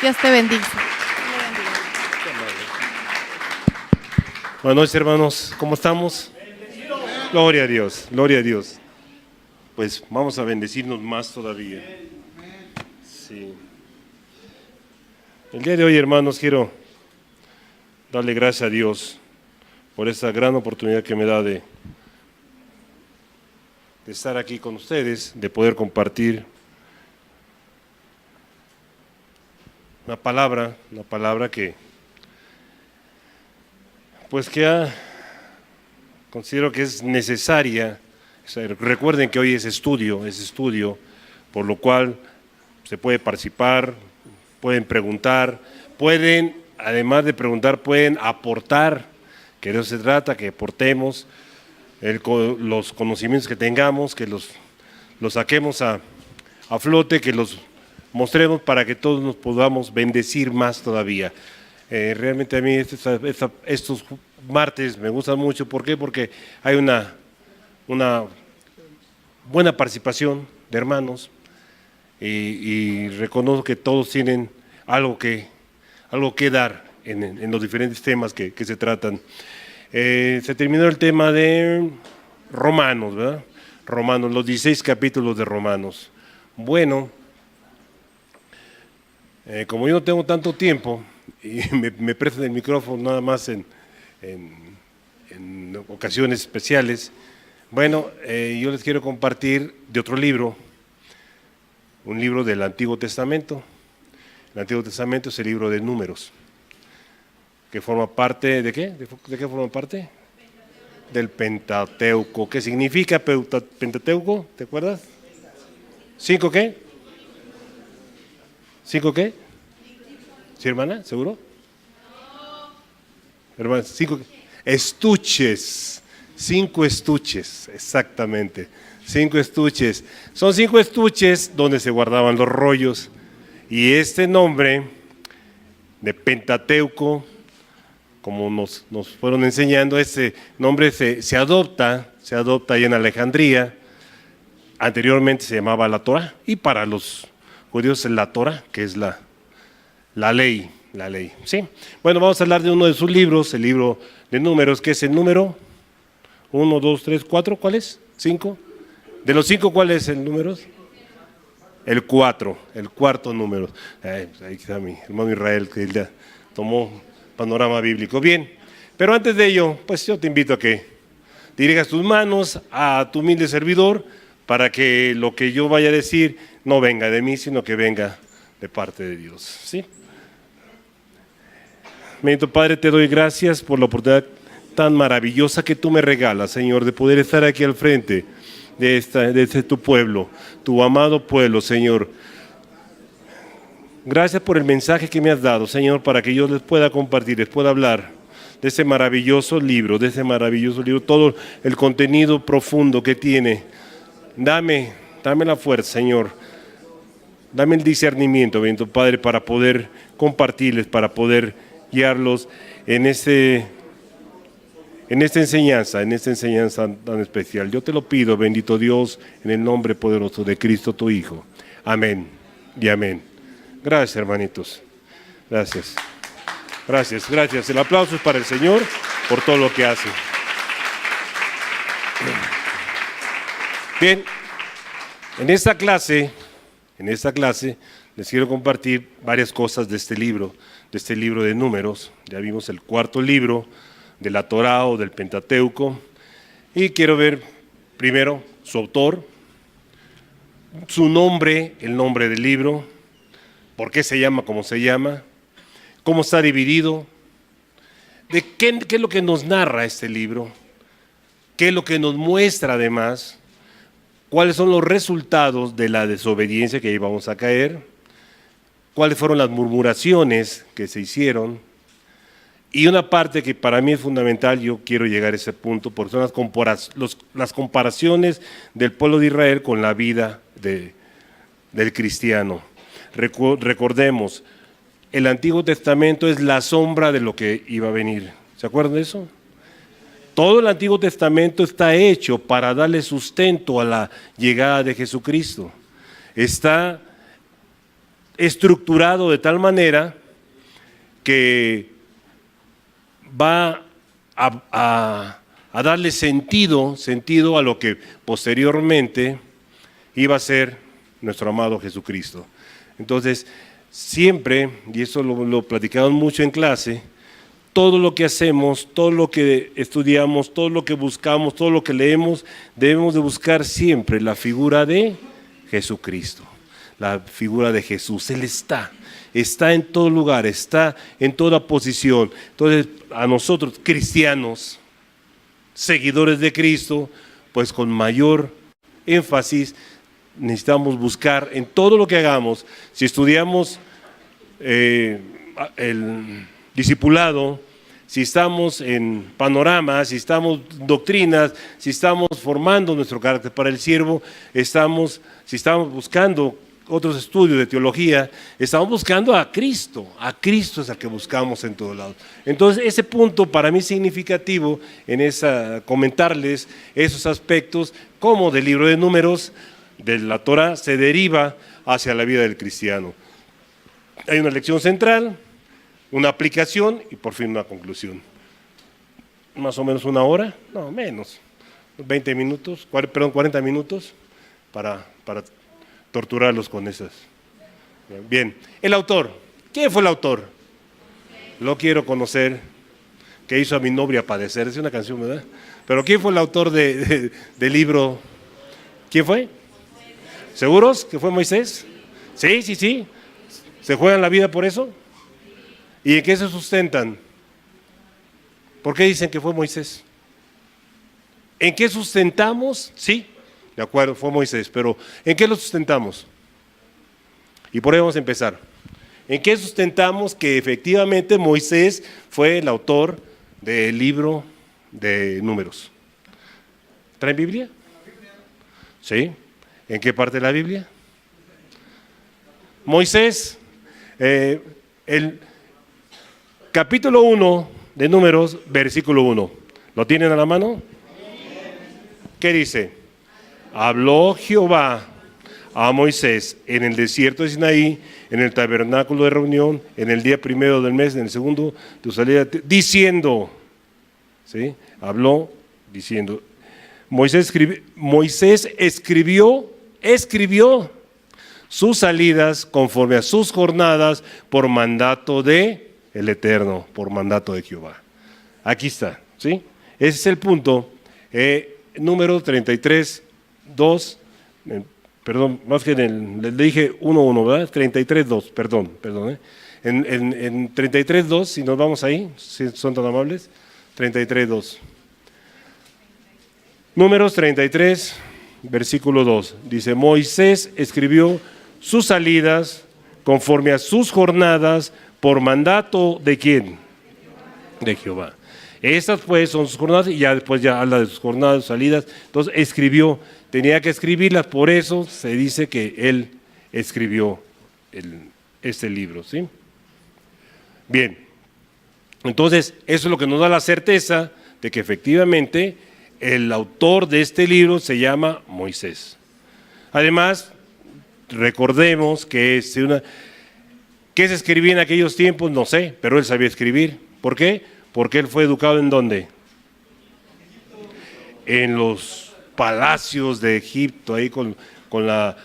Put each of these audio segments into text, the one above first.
Dios te bendiga. Buenas noches, hermanos. ¿Cómo estamos? Gloria a Dios, gloria a Dios. Pues vamos a bendecirnos más todavía. Sí. El día de hoy, hermanos, quiero darle gracias a Dios por esta gran oportunidad que me da de estar aquí con ustedes, de poder compartir una palabra que considero que es necesaria. O sea, recuerden que hoy es estudio, por lo cual se puede participar, pueden preguntar, pueden, además de preguntar, pueden aportar, que de eso se trata, que aportemos los conocimientos que tengamos, que los saquemos a flote, que los mostremos para que todos nos podamos bendecir más todavía. Realmente a mí estos martes me gustan mucho. ¿Por qué? Porque hay una buena participación de hermanos y reconozco que todos tienen algo que dar en los diferentes temas que se tratan. Se terminó el tema de Romanos, ¿verdad? Romanos, los 16 capítulos de Romanos. Bueno, como yo no tengo tanto tiempo y me prestan el micrófono nada más en ocasiones especiales, bueno, yo les quiero compartir de otro libro, un libro del Antiguo Testamento. El Antiguo Testamento es el libro de Números, que forma parte, ¿de qué? ¿De qué forma parte? Del Pentateuco. ¿Qué significa Pentateuco? ¿Te acuerdas? ¿5 qué? ¿5 qué? ¿Sí, hermana? ¿Seguro? Hermana, 5 estuches. 5 estuches, exactamente. 5 estuches. Son 5 estuches donde se guardaban los rollos. Y este nombre de Pentateuco, como nos fueron enseñando, ese nombre se adopta ahí en Alejandría. Anteriormente se llamaba la Torá, y para los judíos es la Torá, que es la ley, ¿sí? Bueno, vamos a hablar de uno de sus libros, el libro de Números, que es el número 1, 2, 3, 4, ¿cuál es? 5. De los 5, ¿cuál es el número? El 4, el cuarto número. Ahí está mi hermano Israel, que ya tomó panorama bíblico. Bien, pero antes de ello, pues yo te invito a que dirijas tus manos a tu humilde servidor para que lo que yo vaya a decir no venga de mí, sino que venga de parte de Dios, ¿sí? Bendito Padre, te doy gracias por la oportunidad tan maravillosa que tú me regalas, Señor, de poder estar aquí al frente de tu pueblo, tu amado pueblo, Señor. Gracias por el mensaje que me has dado, Señor, para que yo les pueda compartir, les pueda hablar de ese maravilloso libro, todo el contenido profundo que tiene. Dame la fuerza, Señor. Dame el discernimiento, bendito Padre, para poder compartirles, para poder guiarlos en esta enseñanza tan especial. Yo te lo pido, bendito Dios, en el nombre poderoso de Cristo, tu Hijo. Amén y amén. Gracias, hermanitos. Gracias. El aplauso es para el Señor por todo lo que hace. Bien, en esta clase les quiero compartir varias cosas de este libro de Números. Ya vimos el cuarto libro de la Torá o del Pentateuco, y quiero ver primero su autor, su nombre, el nombre del libro, por qué se llama como se llama, cómo está dividido, de qué es lo que nos narra este libro, qué es lo que nos muestra además, cuáles son los resultados de la desobediencia que íbamos a caer, cuáles fueron las murmuraciones que se hicieron. Y una parte que para mí es fundamental, yo quiero llegar a ese punto, porque son las comparaciones del pueblo de Israel con la vida del cristiano. Recordemos, el Antiguo Testamento es la sombra de lo que iba a venir. ¿Se acuerdan de eso? Todo el Antiguo Testamento está hecho para darle sustento a la llegada de Jesucristo. Está estructurado de tal manera que va a darle sentido a lo que posteriormente iba a ser nuestro amado Jesucristo. Entonces, siempre, y eso lo platicamos mucho en clase, todo lo que hacemos, todo lo que estudiamos, todo lo que buscamos, todo lo que leemos, debemos de buscar siempre la figura de Jesucristo, la figura de Jesús. Él está en todo lugar, está en toda posición. Entonces, a nosotros, cristianos, seguidores de Cristo, pues con mayor énfasis necesitamos buscar en todo lo que hagamos. Si estudiamos el discipulado, si estamos en panorama, si estamos en doctrinas, si estamos formando nuestro carácter para el siervo, si estamos buscando otros estudios de teología, estamos buscando a Cristo es al que buscamos en todos lados. Entonces, ese punto para mí significativo comentarles esos aspectos, como del libro de Números, de la Torah, se deriva hacia la vida del cristiano. Hay una lección central, una aplicación y por fin una conclusión. Más o menos una hora, no menos, 40 minutos para torturarlos con esas. Bien, el autor. ¿Quién fue el autor? Lo quiero conocer, que hizo a mi novia padecer. Es una canción, ¿verdad? Pero ¿quién fue el autor del libro? ¿Quién fue? ¿Seguros que fue Moisés? Sí. ¿Se juegan la vida por eso? ¿Y en qué se sustentan? ¿Por qué dicen que fue Moisés? ¿En qué sustentamos? Sí, de acuerdo, fue Moisés, pero ¿en qué lo sustentamos? Y por ahí vamos a empezar. ¿En qué sustentamos que efectivamente Moisés fue el autor del libro de Números? ¿Traen Biblia? Sí. ¿En qué parte de la Biblia? Moisés, el capítulo 1 de Números, versículo 1. ¿Lo tienen a la mano? ¿Qué dice? Habló Jehová a Moisés en el desierto de Sinaí, en el tabernáculo de reunión, en el día primero del mes, en el segundo de tu salida, diciendo, ¿sí? Habló diciendo. Moisés escribió sus salidas conforme a sus jornadas por mandato de el Eterno, por mandato de Jehová. Aquí está, ¿sí? Ese es el punto. Número 33, 2, perdón, más que le dije 1, ¿verdad? 33, 2, perdón. En 33, 2, si nos vamos ahí, si son tan amables, 33, 2. Números 33, versículo 2, dice, Moisés escribió sus salidas conforme a sus jornadas por mandato ¿de quién? De Jehová. Estas pues son sus jornadas y ya después ya habla de sus jornadas, sus salidas. Entonces tenía que escribirlas, por eso se dice que él escribió este libro, ¿sí? Bien, entonces eso es lo que nos da la certeza de que efectivamente el autor de este libro se llama Moisés. Además, recordemos que ¿qué se escribía en aquellos tiempos? No sé, pero él sabía escribir. ¿Por qué? Porque él fue educado ¿en dónde? En los palacios de Egipto, ahí con la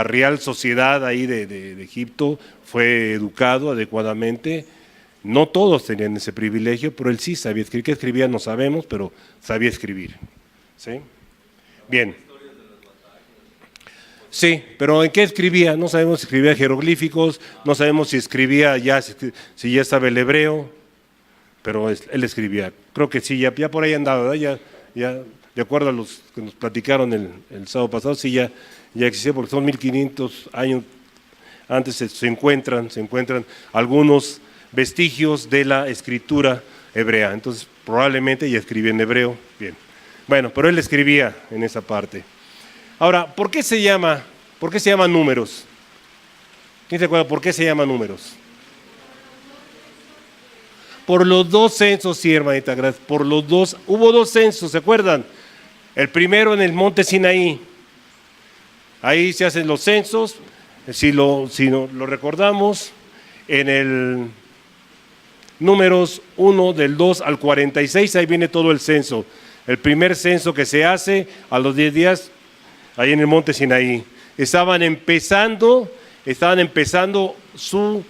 real sociedad ahí de Egipto, fue educado adecuadamente. No todos tenían ese privilegio, pero él sí sabía escribir. ¿Qué escribía? No sabemos, pero sabía escribir. ¿Sí? Bien. Sí, pero ¿en qué escribía? No sabemos si escribía jeroglíficos, no sabemos si escribía si ya estaba el hebreo, pero él escribía. Creo que sí, ya por ahí andaba, ¿verdad? Ya, de acuerdo a los que nos platicaron el sábado pasado, sí ya existía, porque son 1500 años antes se encuentran algunos vestigios de la escritura hebrea. Entonces, probablemente ya escribía en hebreo. Bien. Bueno, pero él escribía en esa parte. Ahora, ¿por qué se llama Números? ¿Quién se acuerda por qué se llama Números? Por los dos censos, sí, hermanita, gracias. Hubo dos censos, ¿se acuerdan? El primero en el monte Sinaí. Ahí se hacen los censos. si lo recordamos, en el Números 1 del 2 al 46, ahí viene todo el censo. El primer censo que se hace a los 10 días, ahí en el monte Sinaí. Estaban empezando su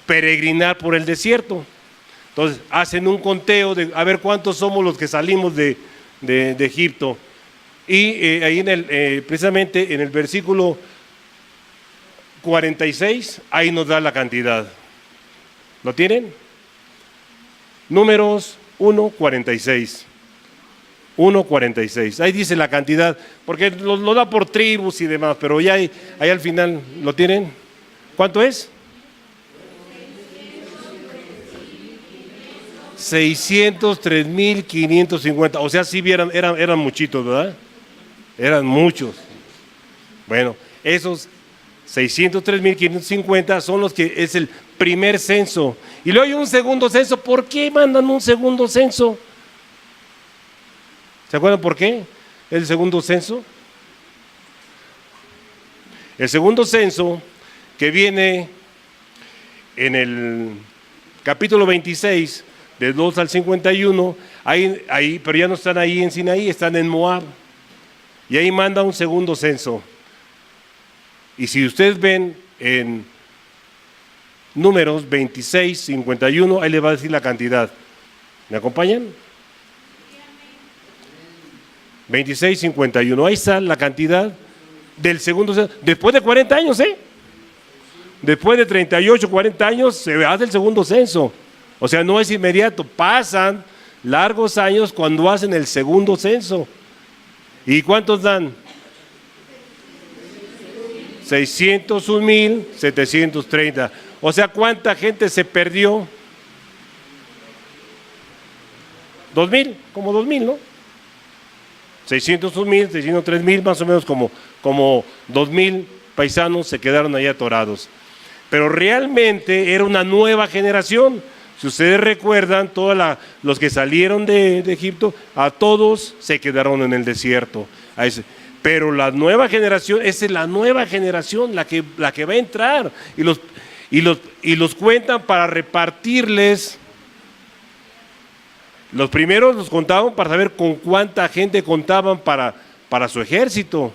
peregrinar por el desierto. Entonces hacen un conteo de a ver cuántos somos los que salimos de Egipto. Y ahí precisamente en el versículo 46, ahí nos da la cantidad. ¿Lo tienen? Números 1:46. 1:46. Ahí dice la cantidad, porque lo da por tribus y demás, pero ya ahí al final, ¿lo tienen? ¿Cuánto es? 603,550. O sea, sí eran muchitos, ¿verdad? Eran muchos. Bueno, esos 603,550 son los que es el primer censo. Y luego hay un segundo censo. ¿Por qué mandan un segundo censo? ¿Se acuerdan por qué? El segundo censo. El segundo censo que viene en el capítulo 26, del 2 al 51, ahí, pero ya no están ahí en Sinaí, están en Moab. Y ahí manda un segundo censo. Y si ustedes ven en Números 26, 51, ahí le va a decir la cantidad. ¿Me acompañan? 26, 51. Ahí está la cantidad del segundo censo. Después de 40 años, después de 38, 40 años, se hace el segundo censo. O sea, no es inmediato. Pasan largos años cuando hacen el segundo censo. ¿Y cuántos dan? 601,730. O sea, ¿cuánta gente se perdió? 2,000, como 2,000, ¿no? 601,000, 603,000, más o menos como 2,000 paisanos se quedaron ahí atorados. Pero realmente era una nueva generación. Si ustedes recuerdan, todos los que salieron de Egipto, a todos se quedaron en el desierto. Pero la nueva generación, esa es la nueva generación, la que va a entrar. Y los cuentan para repartirles. Los primeros los contaban para saber con cuánta gente contaban para su ejército,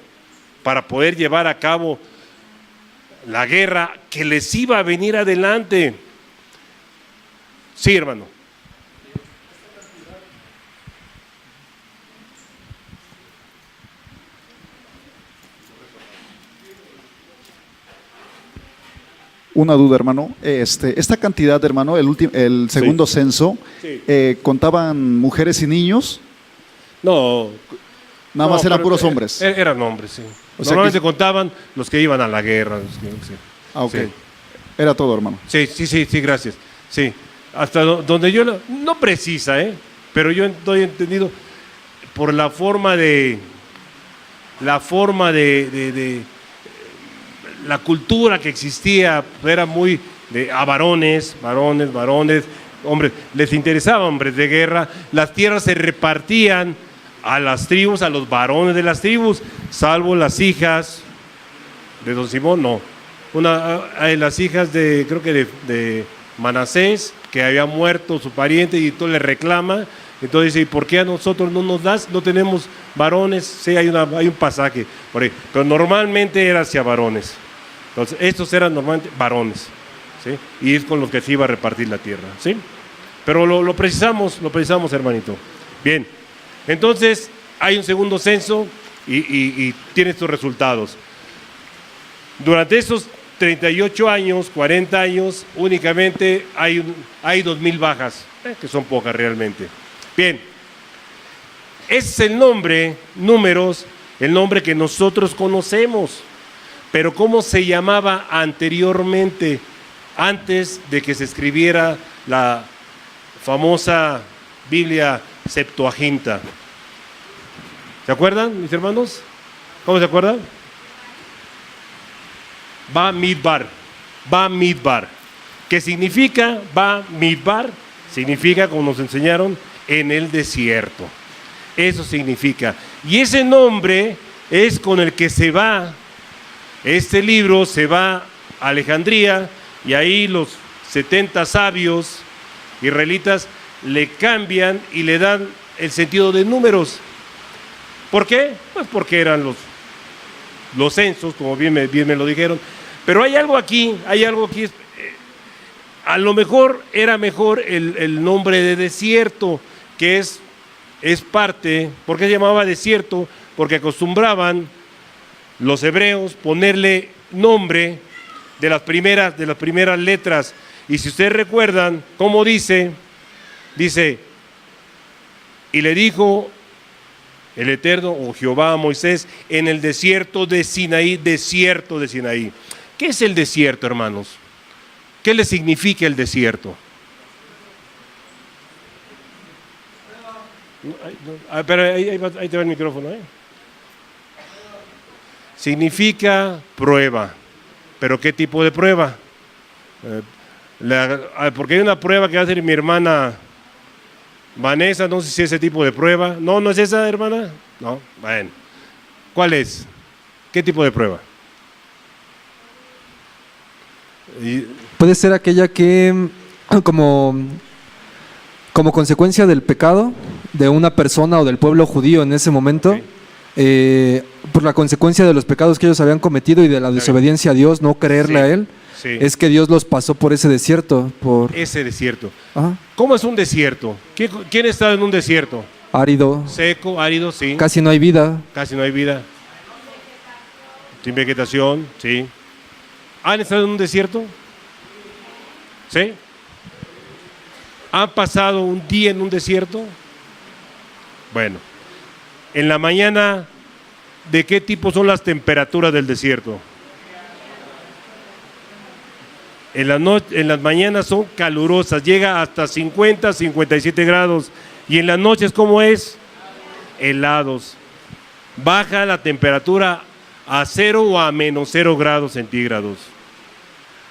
para poder llevar a cabo la guerra que les iba a venir adelante. Sí, hermano. Una duda, hermano. Esta cantidad, hermano, el segundo censo, Sí. ¿contaban mujeres y niños? No. Nada más eran puros hombres. Eran hombres, sí. O sea Normalmente que- contaban los que iban a la guerra. Sí. Ah, ok. Sí. Era todo, hermano. Sí, gracias. Sí, hasta donde yo no precisa, pero yo estoy entendido por la forma de la cultura que existía, era muy a varones, hombres, les interesaba hombres de guerra. Las tierras se repartían a las tribus, a los varones de las tribus, salvo las hijas de don Simón, no. Las hijas creo que de Manasés, que había muerto su pariente y todo le reclama. Entonces dice, ¿y por qué a nosotros no nos das? No tenemos varones. Sí, hay un pasaje por ahí, pero normalmente era hacia varones. Entonces, estos eran normalmente varones, ¿sí? Y es con los que se iba a repartir la tierra, ¿sí? Pero lo precisamos, hermanito. Bien, entonces hay un segundo censo y tiene estos resultados. Durante esos 38 años, 40 años, únicamente hay 2,000 bajas, que son pocas realmente. Bien, ese es el nombre, Números, el nombre que nosotros conocemos. Pero ¿cómo se llamaba anteriormente, antes de que se escribiera la famosa Biblia Septuaginta? ¿Se acuerdan, mis hermanos? ¿Cómo se acuerdan? Bamidbar. ¿Qué significa Bamidbar? Significa, como nos enseñaron, en el desierto. Eso significa. Y ese nombre es con el que se va Este libro se va a Alejandría y ahí los 70 sabios israelitas le cambian y le dan el sentido de números. ¿Por qué? Pues porque eran los censos, como bien me lo dijeron. Pero hay algo aquí, a lo mejor era mejor el nombre de desierto, que es parte. ¿Por qué se llamaba desierto? Porque acostumbraban los hebreos ponerle nombre de las primeras letras. Y si ustedes recuerdan cómo dice, y le dijo el Eterno o Jehová a Moisés en el desierto de Sinaí, desierto de Sinaí. ¿Qué es el desierto, hermanos? ¿Qué le significa el desierto? Pero ahí te va el micrófono, ¿eh? Significa prueba. ¿Pero qué tipo de prueba? Porque hay una prueba que va a hacer mi hermana Vanessa, no sé si es ese tipo de prueba. No, ¿no es esa, hermana? No, bueno. ¿Cuál es? ¿Qué tipo de prueba? Puede ser aquella que, como consecuencia del pecado de una persona o del pueblo judío en ese momento, Sí. por la consecuencia de los pecados que ellos habían cometido y de la desobediencia a Dios, no creerle Sí, a Él, sí. es que Dios los pasó por ese desierto, Ese desierto. Ajá. ¿Cómo es un desierto? ¿Quién ha estado en un desierto? Árido, Seco, árido, sí. casi no hay vida. Casi no hay vida. Sin vegetación, sí. ¿Han estado en un desierto? ¿Sí? ¿Han pasado un día en un desierto? Bueno, en la mañana, ¿de qué tipo son las temperaturas del desierto? En las mañanas son calurosas, llega hasta 50, 57 grados. Y en las noches, ¿cómo es? Helados. Baja la temperatura a 0 o a menos 0 grados centígrados.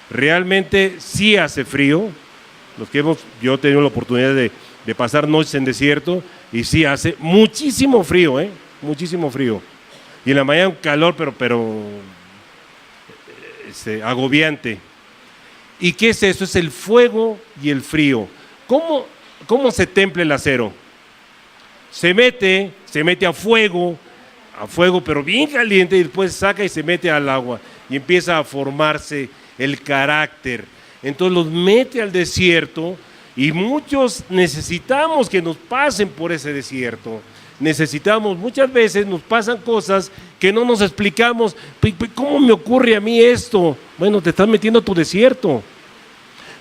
Realmente sí hace frío. Yo he tenido la oportunidad de pasar noches en desierto y sí hace muchísimo frío, muchísimo frío. Y en la mañana un calor, pero agobiante. ¿Y qué es eso? Es el fuego y el frío. ¿Cómo se templa el acero? Se mete a fuego, pero bien caliente, y después saca y se mete al agua y empieza a formarse el carácter. Entonces los mete al desierto y muchos necesitamos que nos pasen por ese desierto. Muchas veces nos pasan cosas que no nos explicamos. ¿Cómo me ocurre a mí esto? Bueno, te estás metiendo a tu desierto.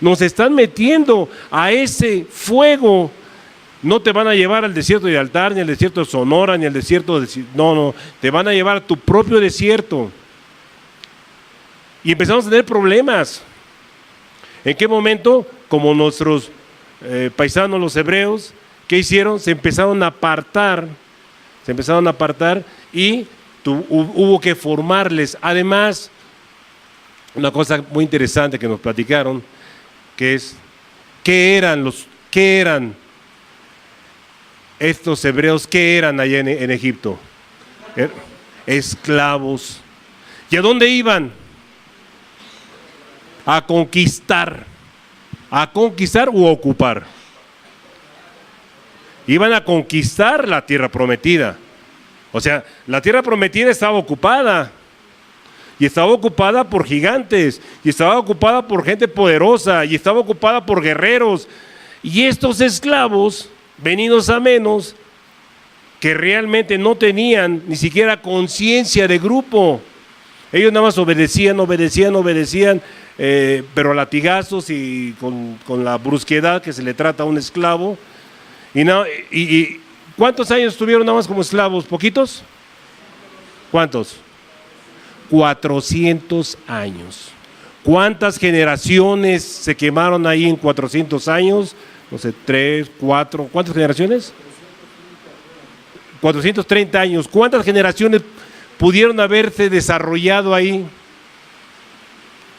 Nos están metiendo a ese fuego. No te van a llevar al desierto de Altar, ni al desierto de Sonora, ni al desierto de... No, te van a llevar a tu propio desierto. Y empezamos a tener problemas. ¿En qué momento? Como nuestros paisanos, los hebreos, ¿qué hicieron? Se empezaron a apartar y hubo que formarles. Además, una cosa muy interesante que nos platicaron, que es, ¿qué eran estos hebreos? ¿Qué eran allá en Egipto? Esclavos. ¿Y a dónde iban? A conquistar u ocupar. Iban a conquistar la tierra prometida. O sea, la tierra prometida estaba ocupada. Y estaba ocupada por gigantes. Y estaba ocupada por gente poderosa. Y estaba ocupada por guerreros. Y estos esclavos, venidos a menos, que realmente no tenían ni siquiera conciencia de grupo. Ellos nada más obedecían, pero a latigazos y con la brusquedad que se le trata a un esclavo. ¿Y cuántos años estuvieron nada más como esclavos? ¿Poquitos? ¿Cuántos? 400 años. ¿Cuántas generaciones se quemaron ahí en 400 años? No sé, 3, 4, ¿cuántas generaciones? 430 años. ¿Cuántas generaciones pudieron haberse desarrollado ahí?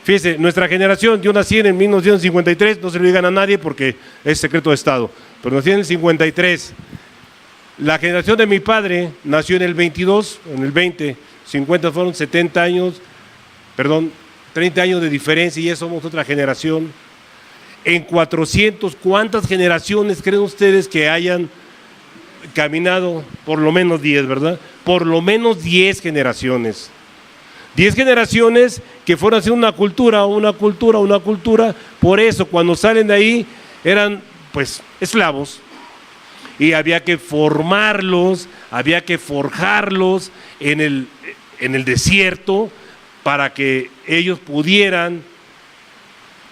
Fíjese, nuestra generación, yo nací en 1953, no se lo digan a nadie porque es secreto de Estado, pero nací en el 53. La generación de mi padre nació en el 22, en el 20, 50 fueron 70 años, 30 años de diferencia y ya somos otra generación. En 400, ¿cuántas generaciones creen ustedes que hayan caminado? Por lo menos 10, ¿verdad? Por lo menos 10 generaciones. 10 generaciones que fueron haciendo una cultura. Por eso, cuando salen de ahí, eran pues esclavos. Y había que formarlos, había que forjarlos en el desierto para que ellos pudieran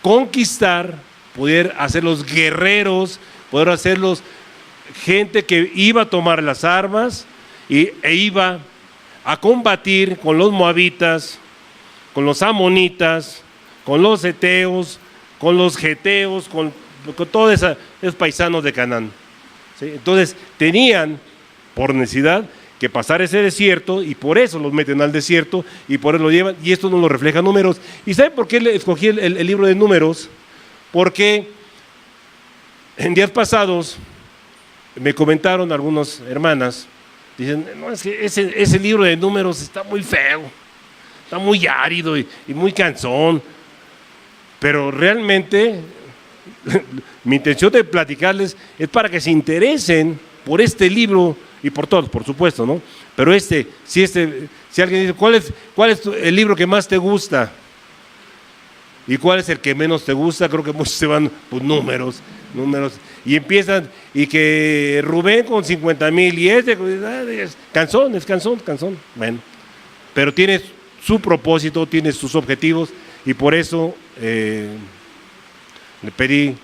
conquistar, poder hacerlos guerreros, poder hacerlos gente que iba a tomar las armas e iba a combatir con los moabitas, con los amonitas, con los heteos, con los geteos, con todos esos paisanos de Canaán. ¿Sí? Entonces tenían por necesidad que pasar ese desierto y por eso los meten al desierto y por eso lo llevan, y esto nos lo refleja Números. ¿Y saben por qué escogí el libro de Números? Porque en días pasados me comentaron algunas hermanas, dicen, no, es que ese libro de Números está muy feo, está muy árido y muy cansón, pero realmente mi intención de platicarles es para que se interesen por este libro y por todos, por supuesto, ¿no? Pero si alguien dice, ¿cuál es el libro que más te gusta? ¿Y cuál es el que menos te gusta? Creo que muchos se van por números, y empiezan, y que Rubén con 50,000, y es cansón. Bueno, pero tiene su propósito, tiene sus objetivos, y por eso le pedí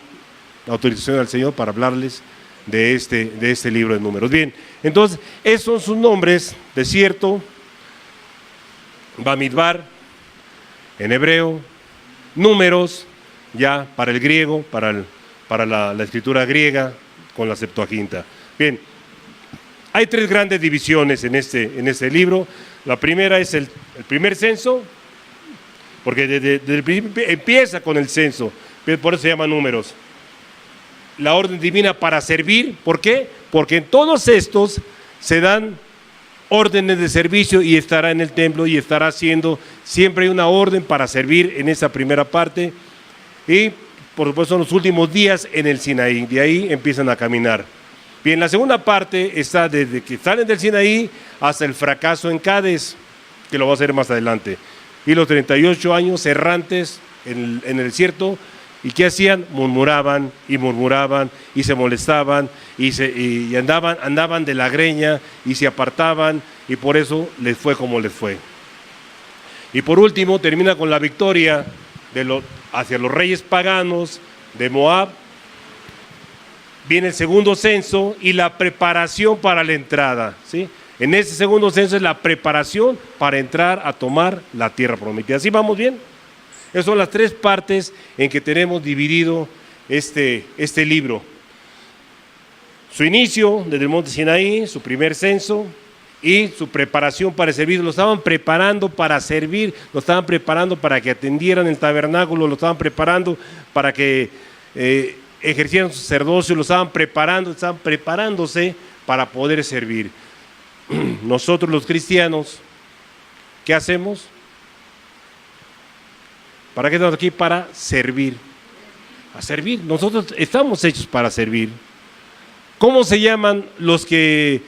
la autorización al Señor para hablarles de este libro de Números. Bien, entonces, esos son sus nombres: desierto, Bamidbar, en hebreo, números, ya para el griego, para la escritura griega, con la Septuaginta. Bien, hay 3 grandes divisiones en este libro. La primera es el primer censo, porque desde el principio empieza con el censo, por eso se llama Números. La orden divina para servir, ¿por qué? Porque en todos estos se dan órdenes de servicio y estará en el templo y estará haciendo, siempre hay una orden para servir en esa primera parte, y por supuesto son los últimos días en el Sinaí, de ahí empiezan a caminar. Bien, la segunda parte está desde que salen del Sinaí hasta el fracaso en Cades, que lo va a hacer más adelante, y los 38 años errantes en el desierto. ¿Y qué hacían? Murmuraban y se molestaban y andaban de la greña y se apartaban, y por eso les fue como les fue. Y por último termina con la victoria hacia los reyes paganos de Moab. Viene el segundo censo y la preparación para la entrada, ¿sí? En ese segundo censo es la preparación para entrar a tomar la tierra prometida. ¿Sí vamos bien? Esas son las 3 partes en que tenemos dividido este libro. Su inicio desde el monte Sinaí, su primer censo y su preparación para servir. Lo estaban preparando para servir, lo estaban preparando para que atendieran el tabernáculo, lo estaban preparando para que ejercieran su sacerdocio, lo estaban preparándose para poder servir. Nosotros los cristianos, ¿qué hacemos? ¿Para qué estamos aquí? Para servir. A servir. Nosotros estamos hechos para servir. ¿Cómo se llaman los que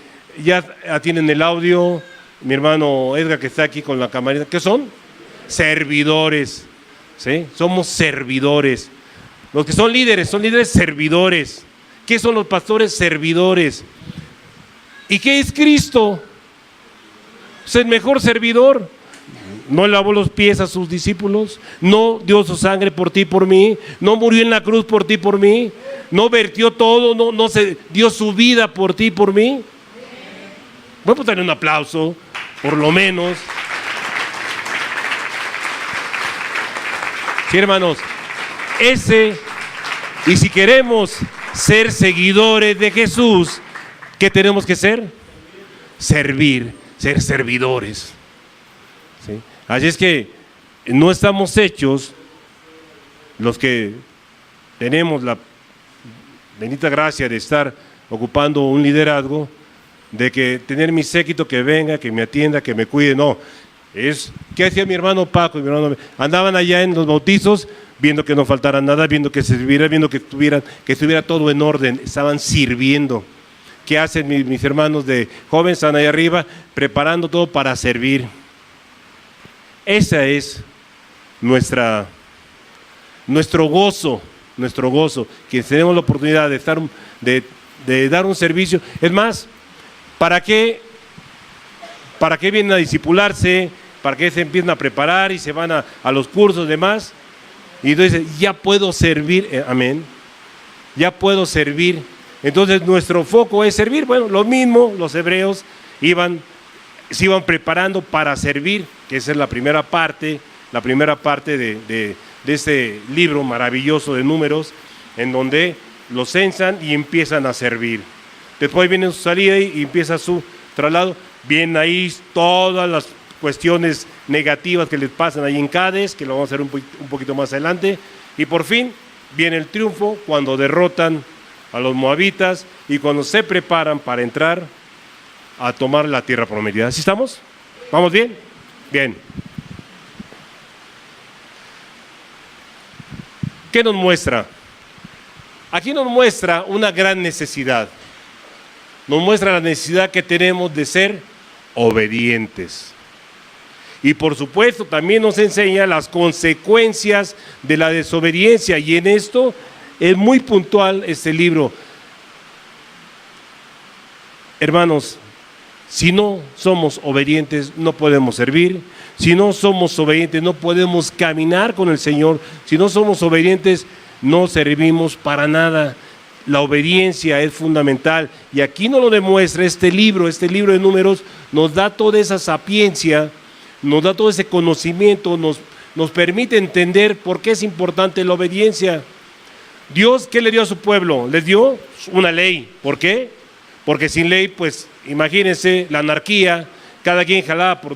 ya tienen el audio? Mi hermano Edgar, que está aquí con la camarita. ¿Qué son? Servidores. ¿Sí? Somos servidores. Los que son líderes servidores. ¿Qué son los pastores? Servidores. ¿Y qué es Cristo? Es el mejor servidor. No lavó los pies a sus discípulos, no dio su sangre por ti y por mí, no murió en la cruz por ti y por mí, no vertió todo, no se dio su vida por ti y por mí. Voy a darle un aplauso, por lo menos. Sí, hermanos, y si queremos ser seguidores de Jesús, ¿qué tenemos que ser? Servir, ser servidores. ¿Sí? Así es que no estamos hechos, los que tenemos la bendita gracia de estar ocupando un liderazgo, de que tener mi séquito que venga, que me atienda, que me cuide. No, ¿Qué hacía mi hermano Paco y mi hermano? Andaban allá en los bautizos, viendo que no faltara nada, viendo que se sirviera, viendo que estuviera todo en orden. Estaban sirviendo. ¿Qué hacen mis hermanos de jóvenes? Están ahí arriba, preparando todo para servir. Esa es nuestro gozo, que tenemos la oportunidad de dar un servicio. Es más, ¿para qué vienen a discipularse? ¿Para qué se empiezan a preparar y se van a los cursos y demás? Y entonces ya puedo servir, amén, ya puedo servir. Entonces nuestro foco es servir. Bueno, lo mismo, los hebreos se iban preparando para servir, que esa es la primera parte de este libro maravilloso de Números, en donde los censan y empiezan a servir. Después viene su salida y empieza su traslado. Vienen ahí todas las cuestiones negativas que les pasan ahí en Cádiz, que lo vamos a hacer un poquito más adelante. Y por fin viene el triunfo cuando derrotan a los moabitas y cuando se preparan para entrar a tomar la tierra prometida. ¿Así estamos? ¿Vamos bien? Bien. ¿Qué nos muestra? Aquí nos muestra una gran necesidad. Nos muestra la necesidad que tenemos de ser obedientes. Y por supuesto también nos enseña las consecuencias de la desobediencia. Y en esto es muy puntual este libro. Hermanos, si no somos obedientes, no podemos servir. Si no somos obedientes, no podemos caminar con el Señor. Si no somos obedientes, no servimos para nada. La obediencia es fundamental. Y aquí nos lo demuestra este libro de Números, nos da toda esa sapiencia, nos da todo ese conocimiento, nos permite entender por qué es importante la obediencia. Dios, ¿qué le dio a su pueblo? Les dio una ley. ¿Por qué? Porque sin ley, pues, imagínense la anarquía, cada quien jalaba por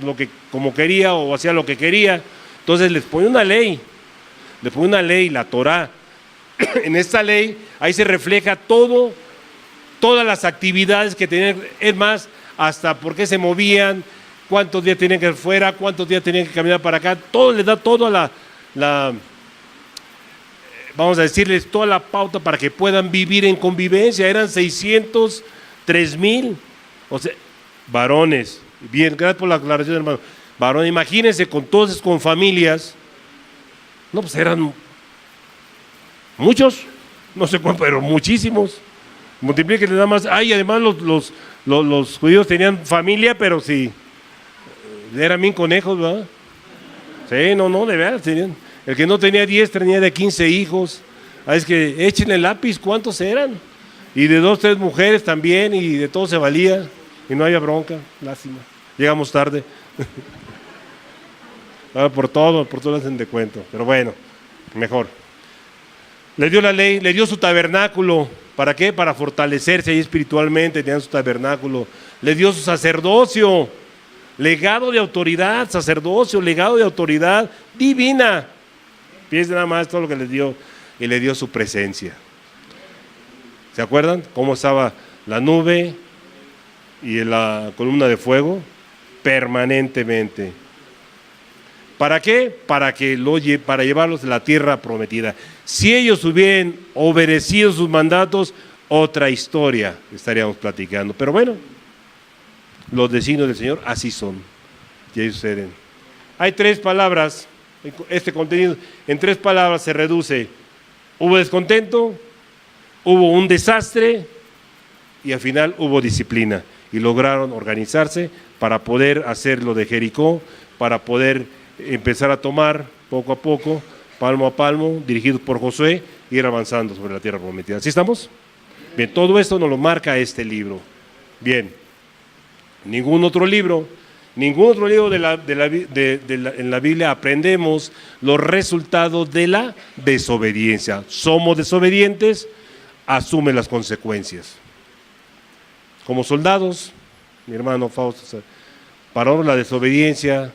como quería o hacía lo que quería. Entonces les pone una ley, la Torá. En esta ley, ahí se refleja todas las actividades que tenían, es más, hasta por qué se movían, cuántos días tenían que ir fuera, cuántos días tenían que caminar para acá, todo les da toda vamos a decirles, toda la pauta para que puedan vivir en convivencia. Eran 603,000, o sea, varones. Bien, gracias por la aclaración, hermano. Varones, imagínense con familias, no, pues eran muchos, no sé cuántos, pero muchísimos. Multiplíquenle nada más. Ay, además los judíos tenían familia, pero sí, eran bien conejos, ¿verdad? Sí, no, de verdad, tenían. El que no tenía 10 tenía de 15 hijos. Es que échenle el lápiz, ¿cuántos eran? Y de 2, 3 mujeres también, y de todo se valía, y no había bronca, lástima. Llegamos tarde. Por todo hacen de cuento, pero bueno, mejor. Le dio la ley, le dio su tabernáculo. ¿Para qué? Para fortalecerse ahí espiritualmente, tenían su tabernáculo. Le dio su sacerdocio, legado de autoridad, sacerdocio, legado de autoridad divina. Fíjense nada más todo lo que les dio, y le dio su presencia. ¿Se acuerdan cómo estaba la nube y la columna de fuego? Permanentemente. ¿Para qué? Para llevarlos a la tierra prometida. Si ellos hubieran obedecido sus mandatos, otra historia estaríamos platicando. Pero bueno, los designios del Señor así son, y ahí suceden. Hay 3 palabras, este contenido en 3 palabras se reduce. Hubo descontento, hubo un desastre y al final hubo disciplina. Y lograron organizarse para poder hacer lo de Jericó, para poder empezar a tomar poco a poco, palmo a palmo, dirigidos por Josué, ir avanzando sobre la tierra prometida. ¿Así estamos? Bien, todo esto nos lo marca este libro. Bien, ningún otro libro en la Biblia aprendemos los resultados de la desobediencia. Somos desobedientes, asume las consecuencias. Como soldados, mi hermano Fausto, para la desobediencia,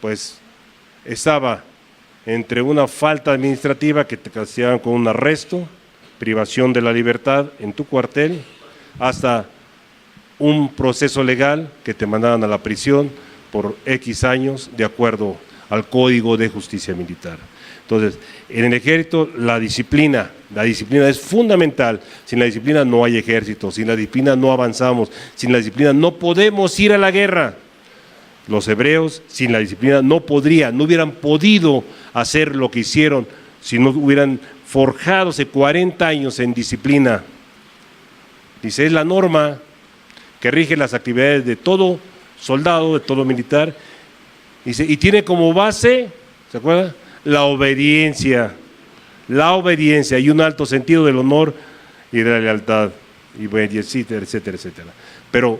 pues estaba entre una falta administrativa que te castigaban con un arresto, privación de la libertad en tu cuartel, hasta un proceso legal que te mandaban a la prisión por X años de acuerdo al Código de Justicia Militar. Entonces, en el ejército la disciplina es fundamental. Sin la disciplina no hay ejército, sin la disciplina no avanzamos, sin la disciplina no podemos ir a la guerra. Los hebreos sin la disciplina no hubieran podido hacer lo que hicieron si no hubieran forjado hace 40 años en disciplina. Dice, es la norma que rige las actividades de todo soldado, de todo militar. Dice, y tiene como base, ¿se acuerda? La obediencia y un alto sentido del honor y de la lealtad, y etcétera, etcétera, etcétera. Pero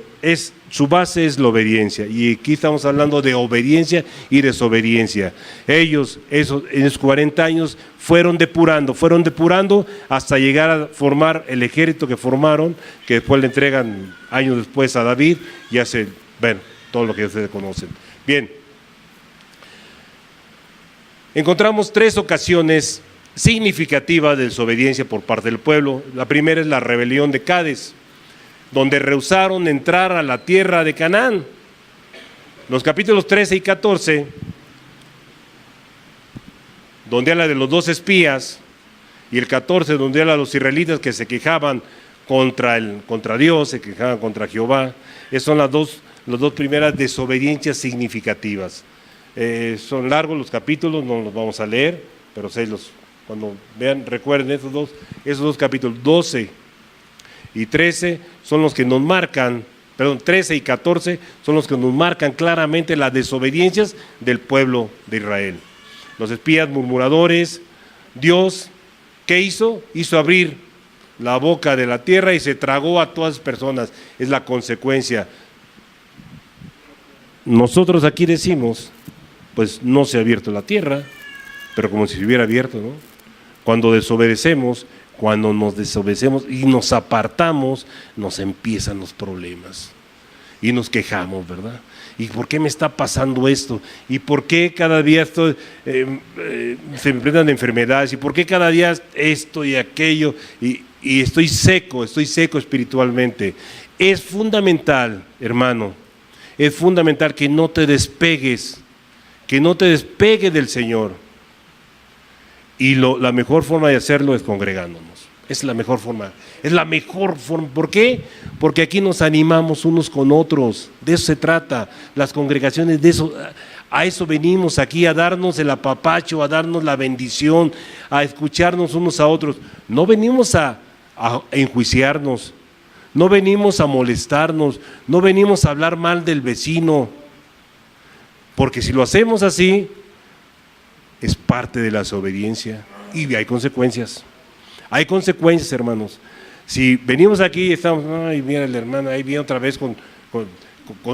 su base es la obediencia, y aquí estamos hablando de obediencia y desobediencia. Ellos, en esos 40 años, fueron depurando hasta llegar a formar el ejército que formaron, que después le entregan años después a David, y hace, bueno, todo lo que ustedes conocen. Bien, encontramos 3 ocasiones significativas de desobediencia por parte del pueblo. La primera es la rebelión de Cades, donde rehusaron entrar a la tierra de Canaán. Los capítulos 13 y 14, donde habla de los 2 espías, y el 14, donde habla de los israelitas que se quejaban contra Dios, se quejaban contra Jehová. Esas son las dos primeras desobediencias significativas. Son largos los capítulos, no los vamos a leer, pero cuando vean, recuerden esos dos capítulos, 12 y 13 son los que nos marcan, 13 y 14 son los que nos marcan claramente las desobediencias del pueblo de Israel. Los espías murmuradores, Dios, ¿qué hizo? Hizo abrir la boca de la tierra y se tragó a todas las personas. Es la consecuencia. Nosotros aquí decimos, pues no se ha abierto la tierra, pero como si se hubiera abierto, ¿no? Cuando nos desobedecemos y nos apartamos, nos empiezan los problemas y nos quejamos, ¿verdad? ¿Y por qué me está pasando esto? ¿Y por qué cada día se me presentan enfermedades? ¿Y por qué cada día esto y aquello? Y estoy seco espiritualmente. Es fundamental, hermano, es fundamental que no te despegues del Señor. Y la mejor forma de hacerlo es congregándonos. Es la mejor forma. ¿Por qué? Porque aquí nos animamos unos con otros. De eso se trata. Las congregaciones, a eso venimos aquí, a darnos el apapacho, a darnos la bendición, a escucharnos unos a otros. No venimos a enjuiciarnos, no venimos a molestarnos, no venimos a hablar mal del vecino. Porque si lo hacemos así, es parte de la desobediencia y hay consecuencias. Hay consecuencias, hermanos. Si venimos aquí y estamos, ay, mira la hermana, ahí viene otra vez con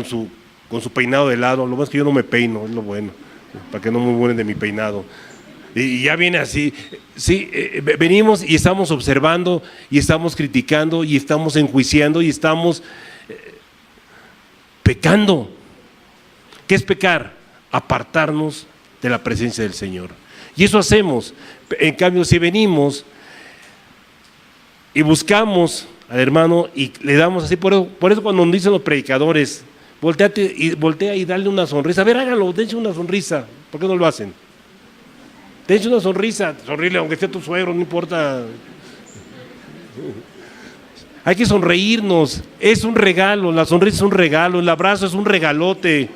su peinado de lado. Lo más que yo no me peino, es lo bueno, para que no me burlen de mi peinado. Y ya viene así. Sí, venimos y estamos observando y estamos criticando y estamos enjuiciando y estamos pecando. ¿Qué es pecar? Apartarnos de la presencia del Señor. Y eso hacemos. En cambio, si venimos y buscamos al hermano y le damos así, por eso cuando nos dicen los predicadores, voltea y dale una sonrisa. A ver, háganlo, dense una sonrisa. ¿Por qué no lo hacen? Dense una sonrisa, sonríele aunque sea tu suegro, no importa. Hay que sonreírnos, es un regalo, la sonrisa es un regalo, el abrazo es un regalote.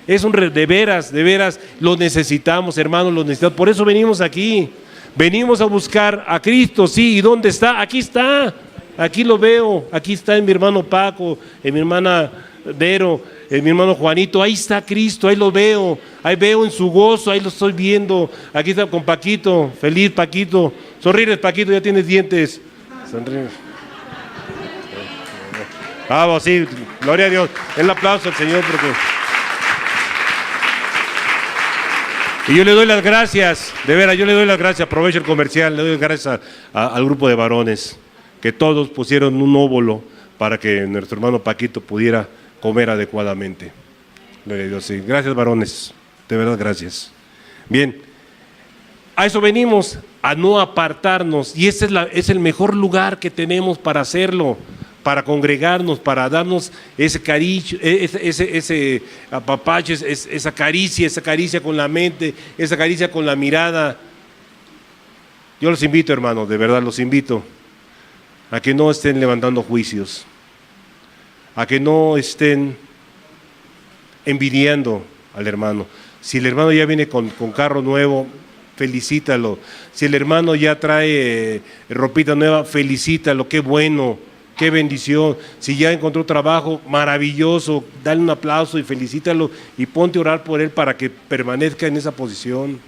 De veras, lo necesitamos, hermanos, lo necesitamos. Por eso venimos aquí, venimos a buscar a Cristo, sí. ¿Y dónde está? Aquí está, aquí lo veo, aquí está en mi hermano Paco, en mi hermana Vero, en mi hermano Juanito. Ahí está Cristo, ahí lo veo, ahí veo en su gozo, ahí lo estoy viendo. Aquí está con Paquito, feliz Paquito. Sonríes, Paquito, ya tienes dientes. Sonríes. Vamos, sí, gloria a Dios. El aplauso al Señor porque... Y yo le doy las gracias, de veras, yo le doy las gracias, aprovecho el comercial, le doy las gracias al grupo de varones, que todos pusieron un óvulo para que nuestro hermano Paquito pudiera comer adecuadamente. Gloria a Dios, sí. Gracias, varones, de verdad, gracias. Bien, a eso venimos, a no apartarnos, y ese es el mejor lugar que tenemos para hacerlo, para congregarnos, para darnos ese cariño, ese apapacho, esa caricia con la mente, esa caricia con la mirada. Yo los invito, hermanos, de verdad los invito a que no estén levantando juicios, a que no estén envidiando al hermano. Si el hermano ya viene con carro nuevo, felicítalo. Si el hermano ya trae ropita nueva, felicítalo, qué bueno, qué bendición. Si ya encontró trabajo, maravilloso, dale un aplauso y felicítalo y ponte a orar por él para que permanezca en esa posición.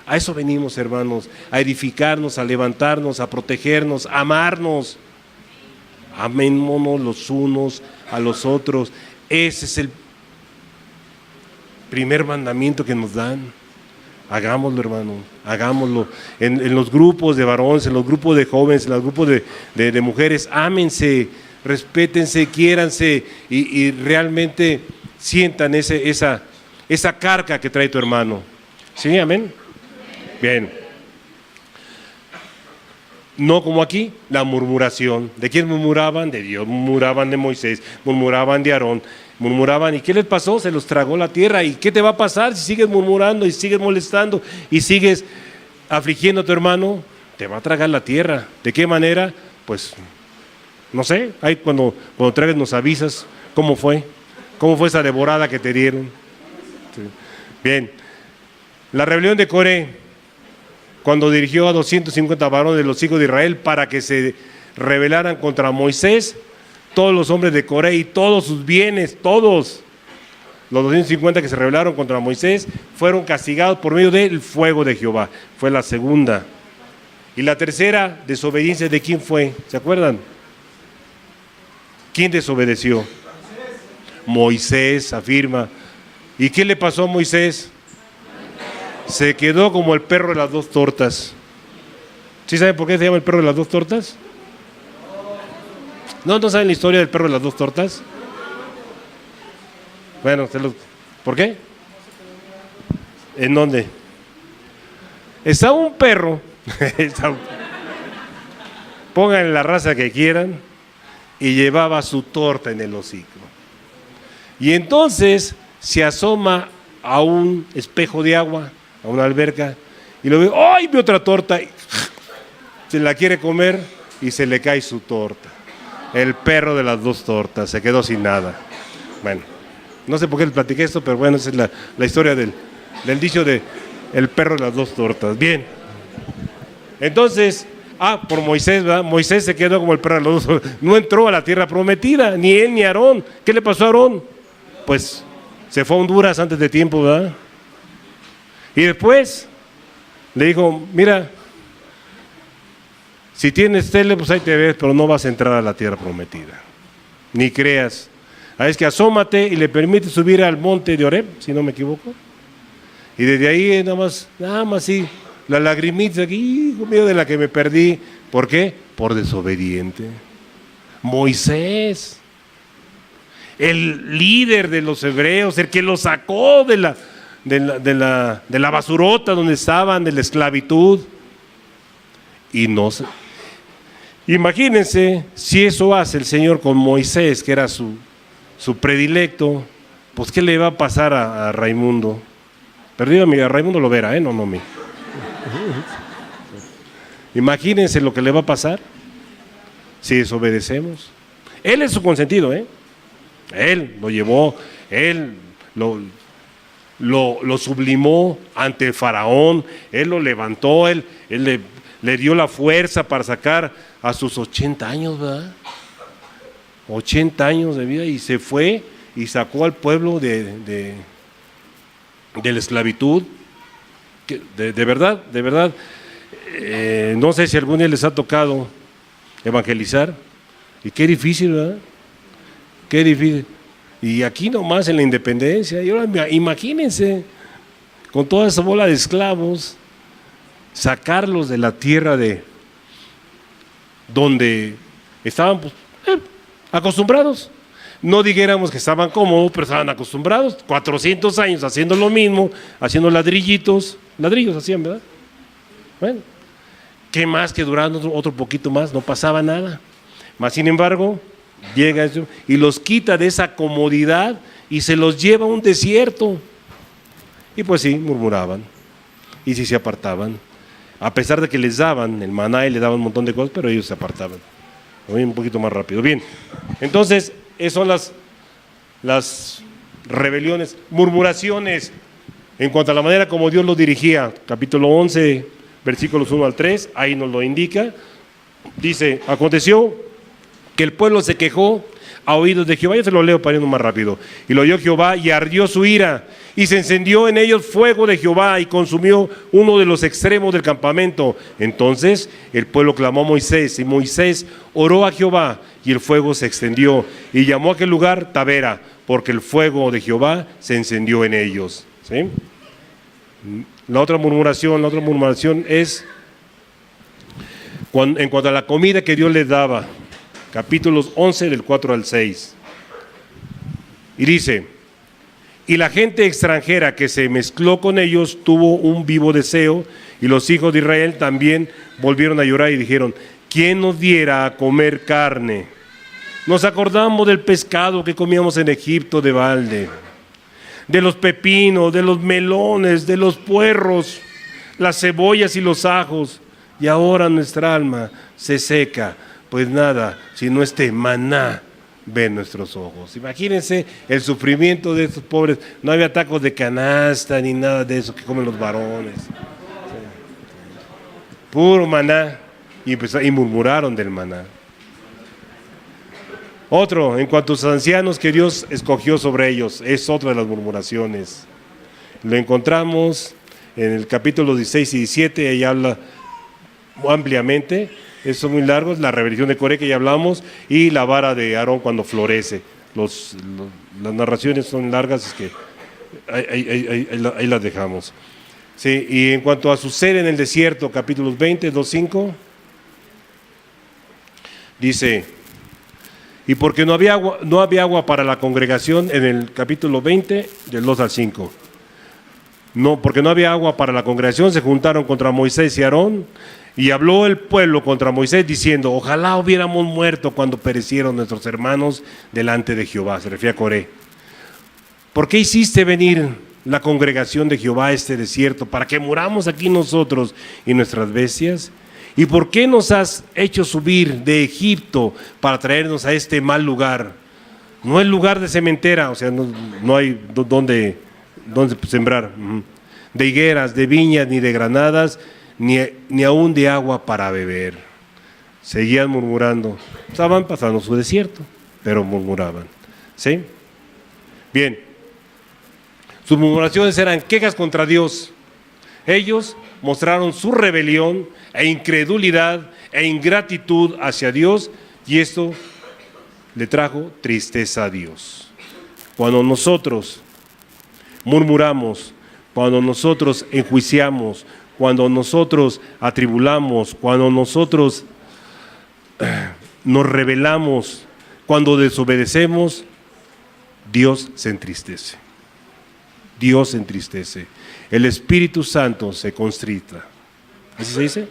A eso venimos, hermanos, a edificarnos, a levantarnos, a protegernos, a amarnos. Amémonos los unos a los otros. Ese es el primer mandamiento que nos dan. Hagámoslo, hermano, hagámoslo. En los grupos de varones, en los grupos de jóvenes, en los grupos de mujeres, ámense, respétense, quiéranse y realmente sientan esa carga que trae tu hermano. ¿Sí? Amén. Bien. No como aquí, la murmuración. ¿De quién murmuraban? De Dios. Murmuraban de Moisés, murmuraban de Aarón, murmuraban. ¿Y qué les pasó? Se los tragó la tierra. ¿Y qué te va a pasar si sigues murmurando y sigues molestando y sigues afligiendo a tu hermano? Te va a tragar la tierra. ¿De qué manera? Pues, no sé. Ahí cuando traigas nos avisas cómo fue esa devorada que te dieron. Sí. Bien. La rebelión de Coré, cuando dirigió a 250 varones de los hijos de Israel para que se rebelaran contra Moisés, todos los hombres de Coré y todos sus bienes, todos los 250 que se rebelaron contra Moisés, fueron castigados por medio del fuego de Jehová. Fue la segunda. Y la tercera desobediencia, ¿de quién fue? ¿Se acuerdan? ¿Quién desobedeció? Moisés, afirma. ¿Y qué le pasó a Moisés? Se quedó como el perro de las dos tortas. ¿Sí saben por qué se llama el perro de las dos tortas? ¿No saben la historia del perro de las dos tortas? Bueno, ¿por qué? ¿En dónde? Estaba un perro, pongan la raza que quieran, y llevaba su torta en el hocico. Y entonces se asoma a un espejo de agua, a una alberca, y lo ve, ¡ay, vi otra torta! Se la quiere comer y se le cae su torta. El perro de las dos tortas, se quedó sin nada. Bueno, no sé por qué les platiqué esto, pero bueno, esa es la historia del dicho de el perro de las dos tortas. Bien. Entonces, por Moisés, ¿verdad? Moisés se quedó como el perro de las dos tortas. No entró a la tierra prometida, ni él ni Aarón. ¿Qué le pasó a Aarón? Pues se fue a Honduras antes de tiempo, ¿verdad? Y después le dijo, mira, si tienes tele, pues ahí te ves, pero no vas a entrar a la tierra prometida. Ni creas. Es que asómate y le permite subir al monte de Oreb, si no me equivoco. Y desde ahí nada más sí, la lagrimita aquí, hijo mío, de la que me perdí. ¿Por qué? Por desobediente. Moisés, el líder de los hebreos, el que los sacó de la basurota donde estaban, de la esclavitud. Y no sé. Imagínense si eso hace el Señor con Moisés, que era su predilecto, pues ¿qué le va a pasar a Raimundo? Perdido a Raimundo Lovera, no a mí. Imagínense lo que le va a pasar si desobedecemos. Él es su consentido, Él lo llevó, él lo sublimó ante el faraón, él lo levantó, él le dio la fuerza para sacar a sus 80 años, ¿verdad? 80 años de vida, y se fue y sacó al pueblo de la esclavitud. De verdad, no sé si algún día les ha tocado evangelizar, y qué difícil, ¿verdad? Qué difícil. Y aquí nomás en la independencia, y ahora imagínense, con toda esa bola de esclavos, sacarlos de la tierra donde estaban acostumbrados. No dijéramos que estaban cómodos, pero estaban acostumbrados. 400 años haciendo lo mismo, haciendo ladrillos hacían, ¿verdad? Bueno, ¿qué más que durando otro poquito más? No pasaba nada. Mas sin embargo, llega eso y los quita de esa comodidad y se los lleva a un desierto. Y pues sí, murmuraban y sí se apartaban. A pesar de que les daban el maná y les daban un montón de cosas, pero ellos se apartaban. Voy un poquito más rápido. Bien, entonces, esas son las rebeliones, murmuraciones, en cuanto a la manera como Dios los dirigía. Capítulo 11, versículos 1 al 3, ahí nos lo indica. Dice, aconteció que el pueblo se quejó a oídos de Jehová. Yo se lo leo para irnos más rápido. Y lo oyó Jehová y ardió su ira, y se encendió en ellos fuego de Jehová y consumió uno de los extremos del campamento. Entonces el pueblo clamó a Moisés, y Moisés oró a Jehová, y el fuego se extendió, y llamó a aquel lugar Tabera, porque el fuego de Jehová se encendió en ellos. ¿Sí? La otra murmuración es en cuanto a la comida que Dios les daba. Capítulos 11 del 4 al 6. Y dice, y la gente extranjera que se mezcló con ellos tuvo un vivo deseo, y los hijos de Israel también volvieron a llorar y dijeron, ¿quién nos diera a comer carne? Nos acordamos del pescado que comíamos en Egipto de balde, de los pepinos, de los melones, de los puerros, las cebollas y los ajos, y ahora nuestra alma se seca. Pues nada, sino este maná ven nuestros ojos. Imagínense el sufrimiento de estos pobres. No había tacos de canasta ni nada de eso que comen los varones. Puro maná. Y murmuraron del maná. Otro, en cuanto a los ancianos que Dios escogió sobre ellos, es otra de las murmuraciones. Lo encontramos en el capítulo 16 y 17, ahí habla ampliamente. Son muy largos, la rebelión de Coré que ya hablamos y la vara de Aarón cuando florece. Las narraciones son largas, es que ahí las dejamos. Sí, y en cuanto a su ser en el desierto, capítulos 20, 2, 5, dice, y porque no había agua para la congregación, en el capítulo 20, del 2 al 5. No, porque no había agua para la congregación, se juntaron contra Moisés y Aarón. Y habló el pueblo contra Moisés diciendo, ojalá hubiéramos muerto cuando perecieron nuestros hermanos delante de Jehová. Se refiere a Coré. ¿Por qué hiciste venir la congregación de Jehová a este desierto para que muramos aquí nosotros y nuestras bestias? ¿Y por qué nos has hecho subir de Egipto para traernos a este mal lugar? No es lugar de sementera, o sea, no hay donde sembrar, de higueras, de viñas, ni de granadas, ni aún de agua para beber. Seguían murmurando. Estaban pasando su desierto, pero murmuraban. ¿Sí? Bien. Sus murmuraciones eran quejas contra Dios. Ellos mostraron su rebelión e incredulidad e ingratitud hacia Dios, y esto le trajo tristeza a Dios. Cuando nosotros murmuramos, cuando nosotros enjuiciamos, cuando nosotros atribulamos, cuando nosotros nos rebelamos, cuando desobedecemos, Dios se entristece. Dios se entristece. El Espíritu Santo se constrita. ¿Así se dice?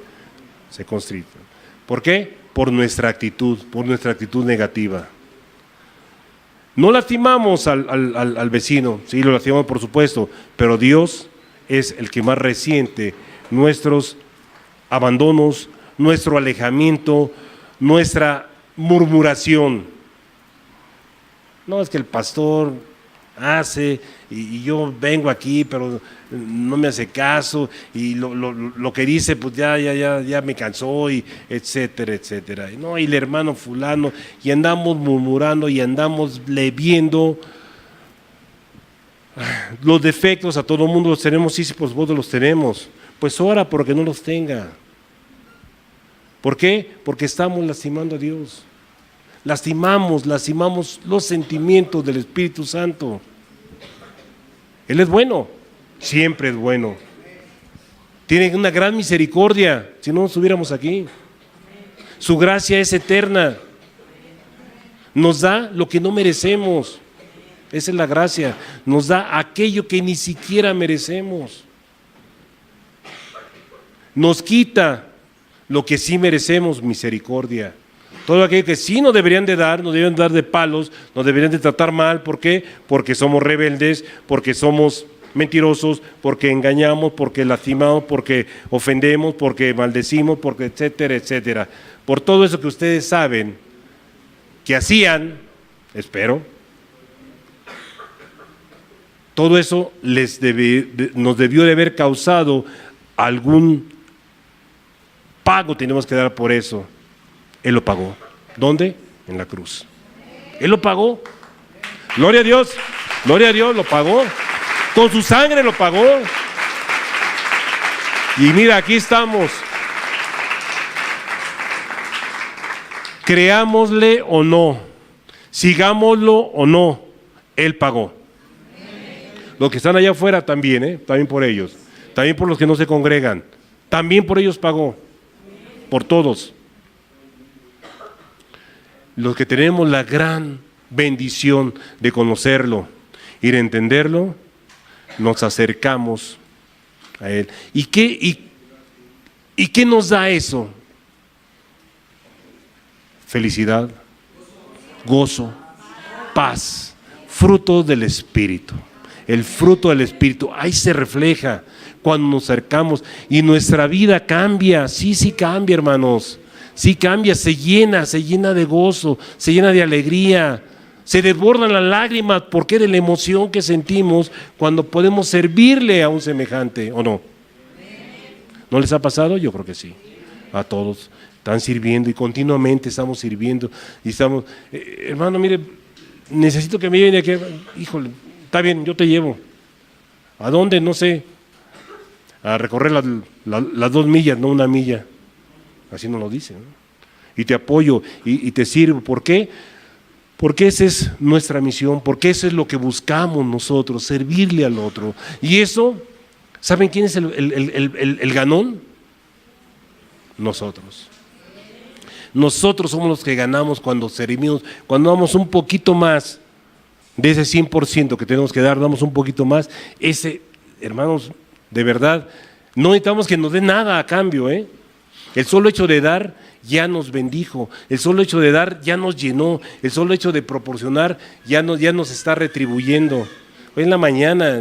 Se constrita. ¿Por qué? Por nuestra actitud negativa. No lastimamos al vecino, sí, lo lastimamos por supuesto, pero Dios es el que más resiente nuestros abandonos, nuestro alejamiento, nuestra murmuración. No es que el pastor hace y yo vengo aquí, pero no me hace caso, y lo que dice, pues ya me cansó, y etcétera, etcétera. No, y el hermano fulano, y andamos murmurando y andamos viendo los defectos. A todo el mundo los tenemos, sí, pues vos los tenemos. Pues ora porque no los tenga. ¿Por qué? Porque estamos lastimando a Dios. Lastimamos los sentimientos del Espíritu Santo. Él es bueno, siempre es bueno. Tiene una gran misericordia, si no estuviéramos aquí. Su gracia es eterna. Nos da lo que no merecemos. Esa es la gracia. Nos da aquello que ni siquiera merecemos. Nos quita lo que sí merecemos, misericordia. Todo aquello que sí nos deberían de dar, nos deberían dar de palos, nos deberían de tratar mal. ¿Por qué? Porque somos rebeldes, porque somos mentirosos, porque engañamos, porque lastimamos, porque ofendemos, porque maldecimos, porque etcétera, etcétera. Por todo eso que ustedes saben que hacían, espero, todo eso nos debió de haber causado algún pago, tenemos que dar por eso. Él lo pagó. ¿Dónde? En la cruz. Él lo pagó. Gloria a Dios, lo pagó. Con su sangre lo pagó. Y mira, aquí estamos. Creámosle o no, sigámoslo o no, Él pagó. Los que están allá afuera también, también por ellos, también por los que no se congregan, también por ellos pagó, por todos. Los que tenemos la gran bendición de conocerlo y de entenderlo, nos acercamos a Él. ¿Y qué nos da eso? Felicidad, gozo, paz, fruto del Espíritu. El fruto del Espíritu, ahí se refleja cuando nos acercamos y nuestra vida cambia. Sí cambia, hermanos. Sí cambia, se llena de gozo, se llena de alegría, se desbordan las lágrimas. ¿Por qué? De la emoción que sentimos cuando podemos servirle a un semejante, ¿o no? ¿No les ha pasado? Yo creo que sí, a todos. Están sirviendo y continuamente estamos sirviendo y estamos, hermano, mire, necesito que me lleven aquí. Híjole, está bien, yo te llevo. ¿A dónde? No sé. A recorrer las 2 millas, no 1 milla. Así nos lo dice, ¿no? Y te apoyo y te sirvo. ¿Por qué? Porque esa es nuestra misión, porque eso es lo que buscamos nosotros, servirle al otro. Y eso, ¿saben quién es el ganón? Nosotros. Nosotros somos los que ganamos cuando servimos, cuando damos un poquito más de ese 100% que tenemos que dar, damos un poquito más. Ese, hermanos, de verdad, no necesitamos que nos dé nada a cambio, ¿eh? El solo hecho de dar ya nos bendijo, el solo hecho de dar ya nos llenó, el solo hecho de proporcionar ya nos está retribuyendo. Hoy en la mañana,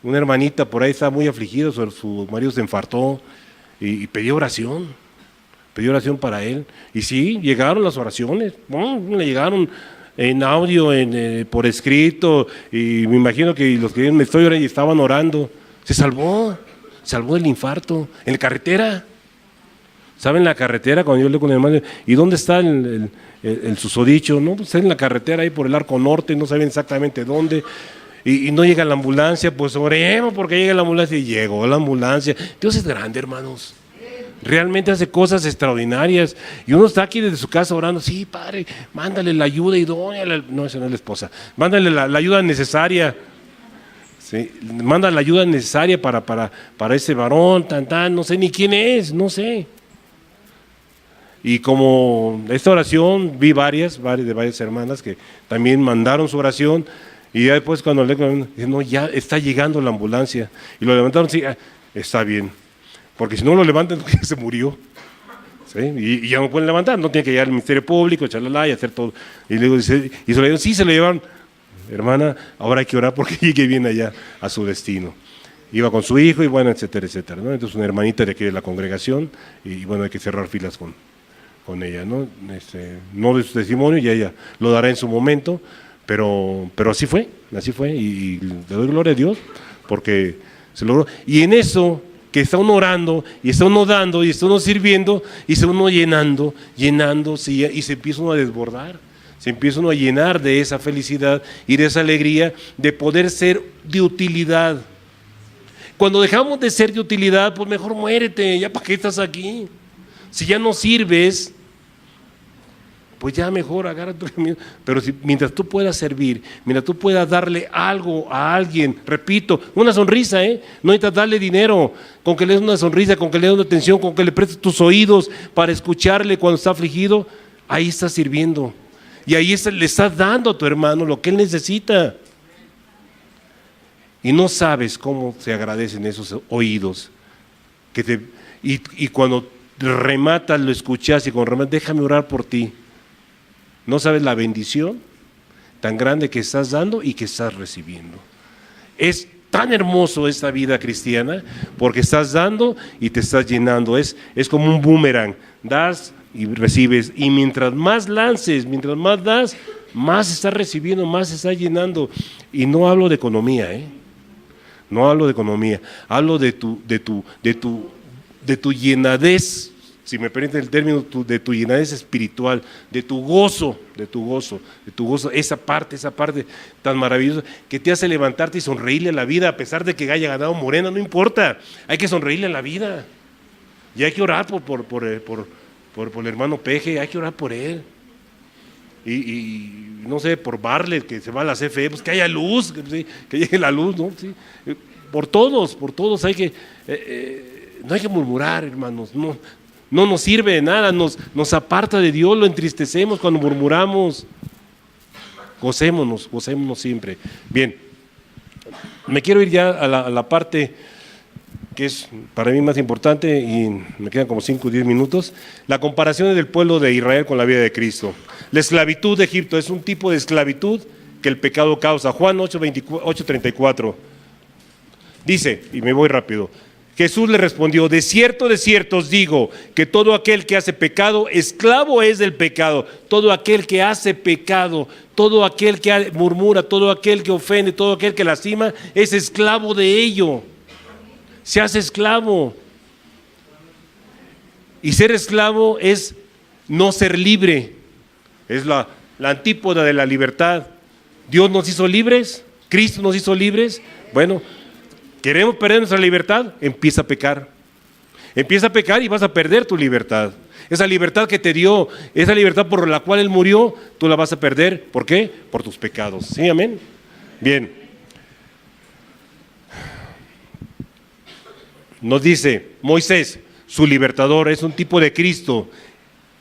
una hermanita por ahí estaba muy afligida, su marido se infartó y pidió oración para él. Y sí, llegaron las oraciones, le llegaron en audio, por escrito, y me imagino que los que me estoy orando y estaban orando, se salvó del infarto, en la carretera. ¿Saben la carretera? Cuando yo leo con el hermano, ¿y dónde está el susodicho? No, pues está en la carretera ahí por el Arco Norte, no saben exactamente dónde, y no llega la ambulancia, pues oremos porque llega la ambulancia, y llegó la ambulancia. Dios es grande, hermanos. Realmente hace cosas extraordinarias, y uno está aquí desde su casa orando, sí, padre, mándale la ayuda idónea, no, esa no es la esposa, mándale la ayuda necesaria, ¿sí? Manda la ayuda necesaria para ese varón, no sé ni quién es, no sé. Y como esta oración, vi varias hermanas que también mandaron su oración, y ya después cuando le dije, no, ya está llegando la ambulancia, y lo levantaron, sí, está bien. Porque si no lo levantan, ya se murió. ¿Sí? Y ya no pueden levantar, no tiene que llegar al Ministerio Público, echarla y hacer todo. Y luego dice, y se lo llevan, sí, se lo llevaron. Hermana, ahora hay que orar porque llegue bien allá a su destino. Iba con su hijo y bueno, etcétera, etcétera, ¿no? Entonces una hermanita de aquí de la congregación y bueno, hay que cerrar filas con ella, ¿no? No de su testimonio, y ella lo dará en su momento, pero así fue, y le doy gloria a Dios porque se logró. Y en eso que está uno orando, y está uno dando, y está uno sirviendo, y está uno llenando, y se empieza uno a desbordar, se empieza uno a llenar de esa felicidad y de esa alegría de poder ser de utilidad. Cuando dejamos de ser de utilidad, pues mejor muérete, ya para qué estás aquí. Si ya no sirves, pues ya mejor agarra tu camino. Pero mientras tú puedas servir, mientras tú puedas darle algo a alguien, repito, una sonrisa, no necesitas darle dinero, con que le des una sonrisa, con que le des una atención, con que le prestes tus oídos para escucharle cuando está afligido, ahí estás sirviendo. Y ahí le estás dando a tu hermano lo que él necesita. Y no sabes cómo se agradecen esos oídos. Y cuando rematas, lo escuchas y con remate, déjame orar por ti. No sabes la bendición tan grande que estás dando y que estás recibiendo. Es tan hermoso esta vida cristiana porque estás dando y te estás llenando. Es como un boomerang, das y recibes, y mientras más lances, mientras más das, más estás recibiendo, más estás llenando. Y no hablo de economía, no hablo de economía, hablo de tu llenadez, si me permiten el término, de tu llenadez espiritual, de tu gozo, esa parte tan maravillosa que te hace levantarte y sonreírle a la vida, a pesar de que haya ganado Morena, no importa, hay que sonreírle a la vida. Y hay que orar por el hermano Peje, hay que orar por él. Y no sé, por Barlet, que se va a la CFE, pues que haya luz, que llegue la luz, ¿no? Sí. Por todos hay que, no hay que murmurar, hermanos, no nos sirve de nada, nos aparta de Dios, lo entristecemos cuando murmuramos. Gocémonos siempre. Bien, me quiero ir ya a la parte que es para mí más importante, y me quedan como 5 o 10 minutos, la comparación del pueblo de Israel con la vida de Cristo. La esclavitud de Egipto es un tipo de esclavitud que el pecado causa. Juan 8:34 dice, y me voy rápido, Jesús le respondió, de cierto os digo, que todo aquel que hace pecado, esclavo es del pecado. Todo aquel que hace pecado, todo aquel que murmura, todo aquel que ofende, todo aquel que lastima, es esclavo de ello. Se hace esclavo. Y ser esclavo es no ser libre. Es la antípoda de la libertad. Dios nos hizo libres, Cristo nos hizo libres. Bueno, ¿queremos perder nuestra libertad? Empieza a pecar. Empieza a pecar y vas a perder tu libertad. Esa libertad que te dio, esa libertad por la cual Él murió, tú la vas a perder. ¿Por qué? Por tus pecados. ¿Sí, amén? Bien. Nos dice Moisés, su libertador, es un tipo de Cristo,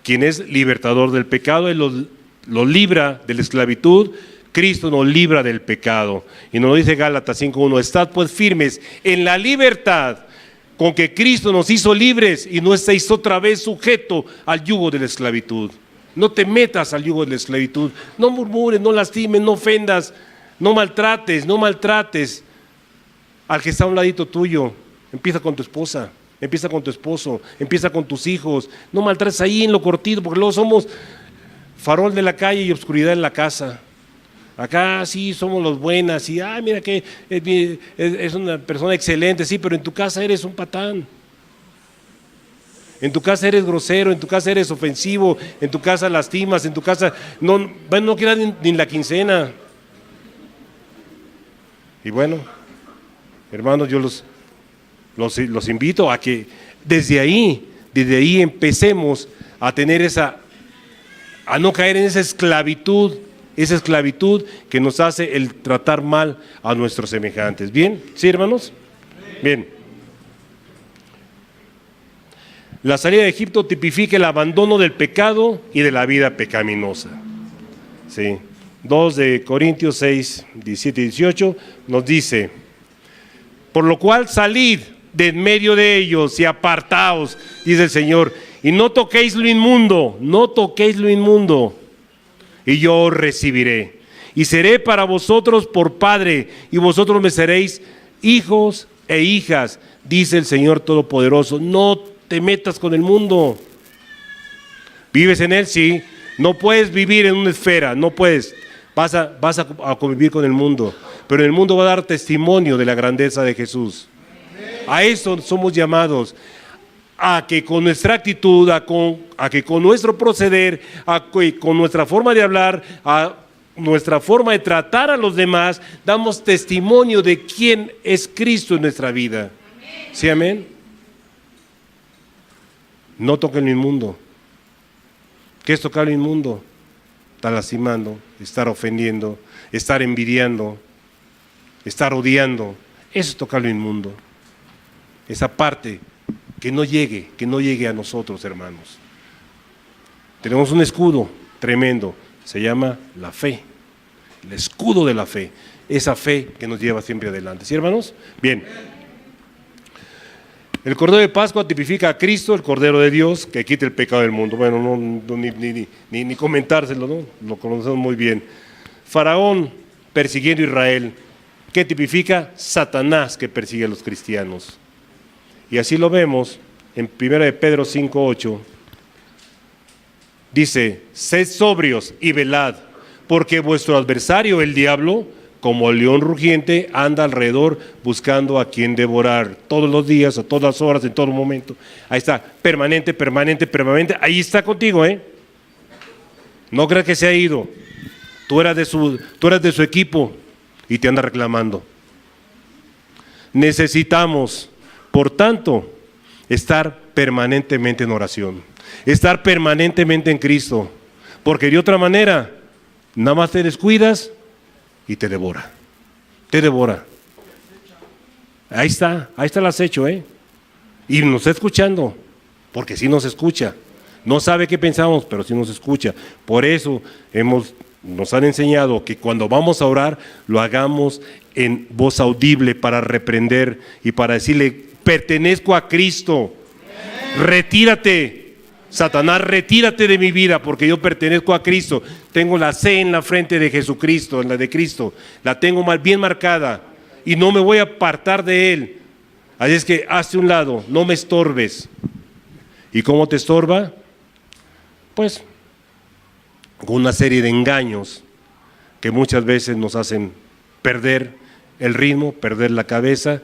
quien es libertador del pecado. Él los libra de la esclavitud. Cristo nos libra del pecado. Y nos lo dice Gálatas 5:1, estad pues firmes en la libertad con que Cristo nos hizo libres, y no estéis otra vez sujeto al yugo de la esclavitud. No te metas al yugo de la esclavitud. No murmures, no lastimes, no ofendas, no maltrates al que está a un ladito tuyo. Empieza con tu esposa, empieza con tu esposo, empieza con tus hijos. No maltrates ahí en lo cortito, porque luego somos farol de la calle y oscuridad en la casa. Acá sí somos los buenas y mira que es una persona excelente, sí, pero en tu casa eres un patán. En tu casa eres grosero, en tu casa eres ofensivo, en tu casa lastimas, en tu casa no quieras ni la quincena. Y bueno, hermanos, yo los invito a que desde ahí empecemos a tener a no caer en esa esclavitud que nos hace el tratar mal a nuestros semejantes. ¿Bien? ¿Sí, hermanos? Bien. La salida de Egipto tipifica el abandono del pecado y de la vida pecaminosa. Sí. 2 de Corintios 6, 17 y 18 nos dice, por lo cual salid de en medio de ellos y apartaos, dice el Señor, y no toquéis lo inmundo, y yo os recibiré, y seré para vosotros por Padre, y vosotros me seréis hijos e hijas, dice el Señor Todopoderoso. No te metas con el mundo. ¿Vives en él? Sí. No puedes vivir en una esfera, no puedes. Vas a convivir con el mundo, pero el mundo va a dar testimonio de la grandeza de Jesús. A eso somos llamados, a que con nuestra actitud, a que con nuestro proceder, a que con nuestra forma de hablar, a nuestra forma de tratar a los demás, damos testimonio de quién es Cristo en nuestra vida. ¿Sí, amén? No toquen lo inmundo. ¿Qué es tocar lo inmundo? Estar lastimando, estar ofendiendo, estar envidiando, estar odiando. Eso es tocar lo inmundo. Esa parte que no llegue a nosotros, hermanos. Tenemos un escudo tremendo, se llama la fe, el escudo de la fe, esa fe que nos lleva siempre adelante. ¿Sí, hermanos? Bien. El Cordero de Pascua tipifica a Cristo, el Cordero de Dios, que quita el pecado del mundo. Bueno, ni comentárselo, ¿no? Lo conocemos muy bien. Faraón persiguiendo a Israel. ¿Qué tipifica? Satanás, que persigue a los cristianos. Y así lo vemos en 1 de Pedro 5:8. Dice, sed sobrios y velad, porque vuestro adversario, el diablo, como león rugiente, anda alrededor buscando a quien devorar, todos los días, a todas horas, en todo momento. Ahí está, permanente, ahí está contigo, No creas que se ha ido. Tú eras de su equipo y te anda reclamando. Necesitamos, por tanto, estar permanentemente en oración, estar permanentemente en Cristo, porque de otra manera, nada más te descuidas y te devora. Ahí está el acecho, y nos está escuchando, porque sí nos escucha. No sabe qué pensamos, pero sí nos escucha. Por eso nos han enseñado que cuando vamos a orar, lo hagamos en voz audible para reprender y para decirle, pertenezco a Cristo, retírate. Satanás, retírate de mi vida porque yo pertenezco a Cristo. Tengo la C en la frente de Jesucristo, en la de Cristo. La tengo bien marcada y no me voy a apartar de Él. Así es que hazte un lado, no me estorbes. ¿Y cómo te estorba? Pues con una serie de engaños que muchas veces nos hacen perder el ritmo, perder la cabeza.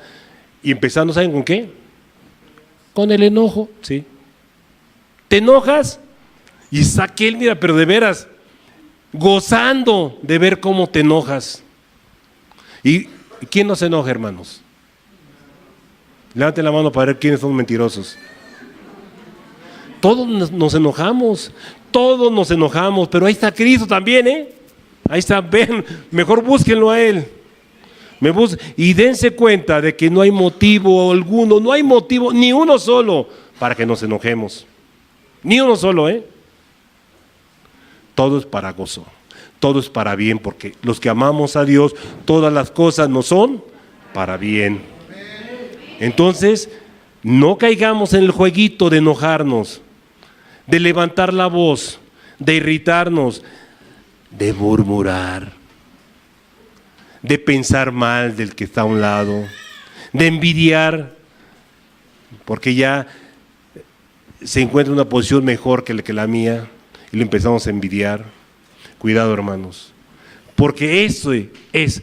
Y empezando, ¿saben con qué? Con el enojo, sí. ¿Te enojas? Y está aquel, mira, pero de veras, gozando de ver cómo te enojas. ¿Y quién no se enoja, hermanos? Levanten la mano para ver quiénes son mentirosos. Todos nos enojamos, pero ahí está Cristo también, Ahí está, ven, mejor búsquenlo a Él. Y dense cuenta de que no hay motivo alguno, no hay motivo, ni uno solo, para que nos enojemos. Ni uno solo, Todo es para gozo, todo es para bien, porque los que amamos a Dios, todas las cosas nos son para bien. Entonces, no caigamos en el jueguito de enojarnos, de levantar la voz, de irritarnos, de murmurar, de pensar mal del que está a un lado, de envidiar, porque ya se encuentra en una posición mejor que la mía y lo empezamos a envidiar. Cuidado, hermanos, porque eso es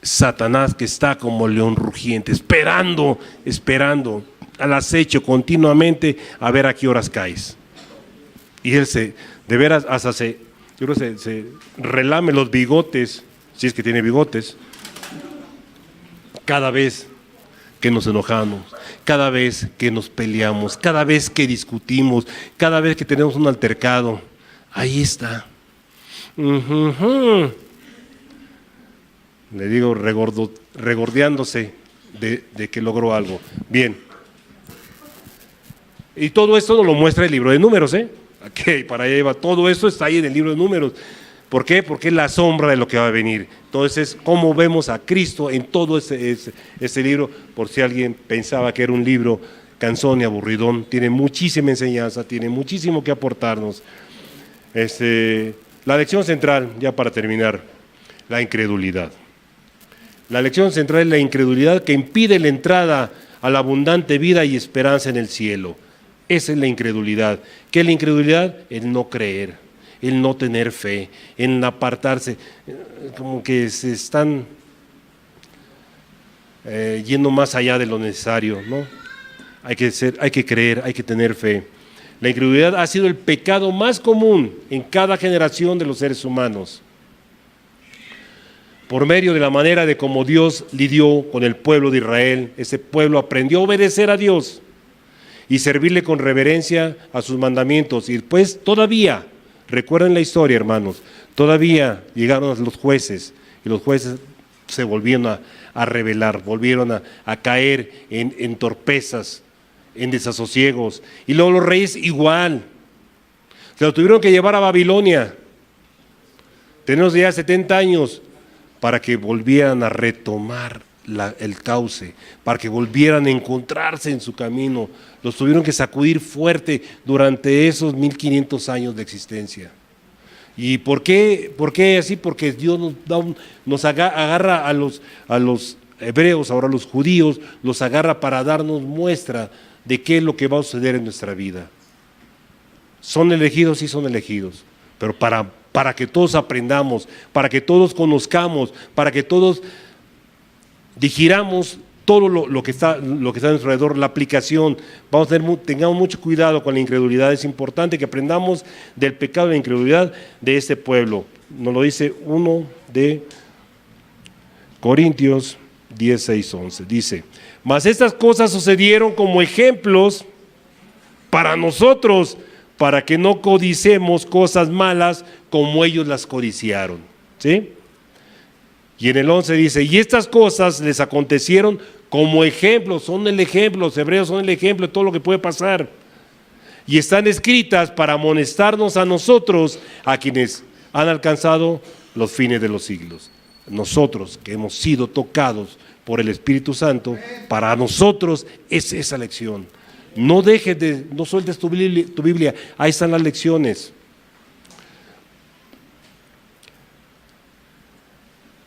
Satanás, que está como león rugiente, esperando al acecho continuamente a ver a qué horas caes. Y él de veras hasta se relame los bigotes, si es que tiene bigotes, cada vez que nos enojamos, cada vez que nos peleamos, cada vez que discutimos, cada vez que tenemos un altercado. Ahí está. Le digo, regordeándose de que logró algo. Bien. Y todo esto nos lo muestra el libro de Números, Okay, para allá va. Todo esto está ahí en el libro de Números. ¿Por qué? Porque es la sombra de lo que va a venir. Entonces, ¿cómo vemos a Cristo en todo este libro? Por si alguien pensaba que era un libro cansón y aburridón, tiene muchísima enseñanza, tiene muchísimo que aportarnos. La lección central, ya para terminar, la incredulidad. La lección central es la incredulidad que impide la entrada a la abundante vida y esperanza en el cielo. Esa es la incredulidad. ¿Qué es la incredulidad? El no creer, el no tener fe, el apartarse, como que se están yendo más allá de lo necesario, ¿no? Hay que creer, hay que tener fe. La incredulidad ha sido el pecado más común en cada generación de los seres humanos. Por medio de la manera de cómo Dios lidió con el pueblo de Israel, ese pueblo aprendió a obedecer a Dios y servirle con reverencia a sus mandamientos. Y después todavía, recuerden la historia, hermanos, todavía llegaron los jueces y los jueces se volvieron a rebelar, volvieron a caer en torpezas, en desasosiegos. Y luego los reyes igual, se lo tuvieron que llevar a Babilonia. Tenemos ya 70 años para que volvieran a retomar el cauce, para que volvieran a encontrarse en su camino. Los tuvieron que sacudir fuerte durante esos 1500 años de existencia. ¿Y por qué así? Porque Dios nos agarra a los hebreos, ahora a los judíos, los agarra para darnos muestra de qué es lo que va a suceder en nuestra vida. Son elegidos, sí son elegidos, pero para que todos aprendamos, para que todos conozcamos, para que todos digiramos todo lo que está a nuestro alrededor, la aplicación. Tengamos mucho cuidado con la incredulidad. Es importante que aprendamos del pecado de la incredulidad de este pueblo. Nos lo dice 1 de Corintios 10, 6, 11. Dice: mas estas cosas sucedieron como ejemplos para nosotros, para que no codicemos cosas malas como ellos las codiciaron. ¿Sí? Y en el 11 dice: y estas cosas les acontecieron como ejemplos, son el ejemplo, los hebreos son el ejemplo de todo lo que puede pasar. Y están escritas para amonestarnos a nosotros, a quienes han alcanzado los fines de los siglos. Nosotros que hemos sido tocados por el Espíritu Santo, para nosotros es esa lección. No sueltes tu Biblia, ahí están las lecciones.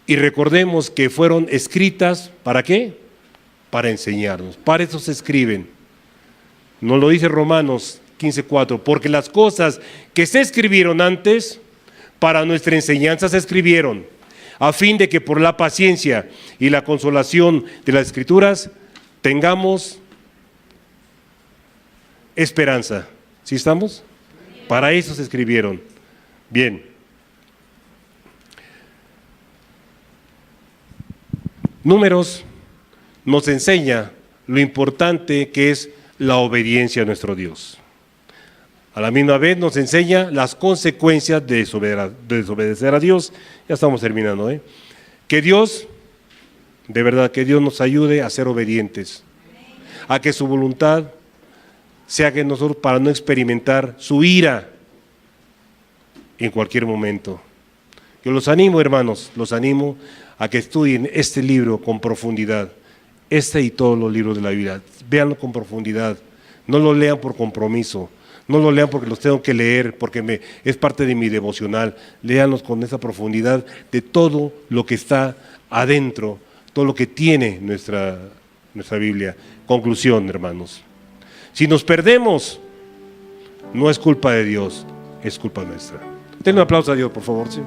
Y recordemos que fueron escritas, ¿para qué? Para enseñarnos. Para eso se escriben. Nos lo dice Romanos 15:4, porque las cosas que se escribieron antes, para nuestra enseñanza se escribieron, a fin de que por la paciencia y la consolación de las Escrituras tengamos esperanza. ¿Sí estamos? Para eso se escribieron. Bien. Números nos enseña lo importante que es la obediencia a nuestro Dios. A la misma vez nos enseña las consecuencias de desobedecer a Dios. Ya estamos terminando, ¿eh? Que Dios, de verdad, que Dios nos ayude a ser obedientes, a que su voluntad sea que nosotros, para no experimentar su ira en cualquier momento. Yo los animo, hermanos, los animo a que estudien este libro con profundidad, este y todos los libros de la Biblia. Véanlo con profundidad, no lo lean por compromiso, no lo lean porque los tengo que leer, porque es parte de mi devocional. Léanlos con esa profundidad de todo lo que está adentro, todo lo que tiene nuestra Biblia. Conclusión, hermanos: si nos perdemos, no es culpa de Dios, es culpa nuestra. Denle un aplauso a Dios, por favor. ¿Sí?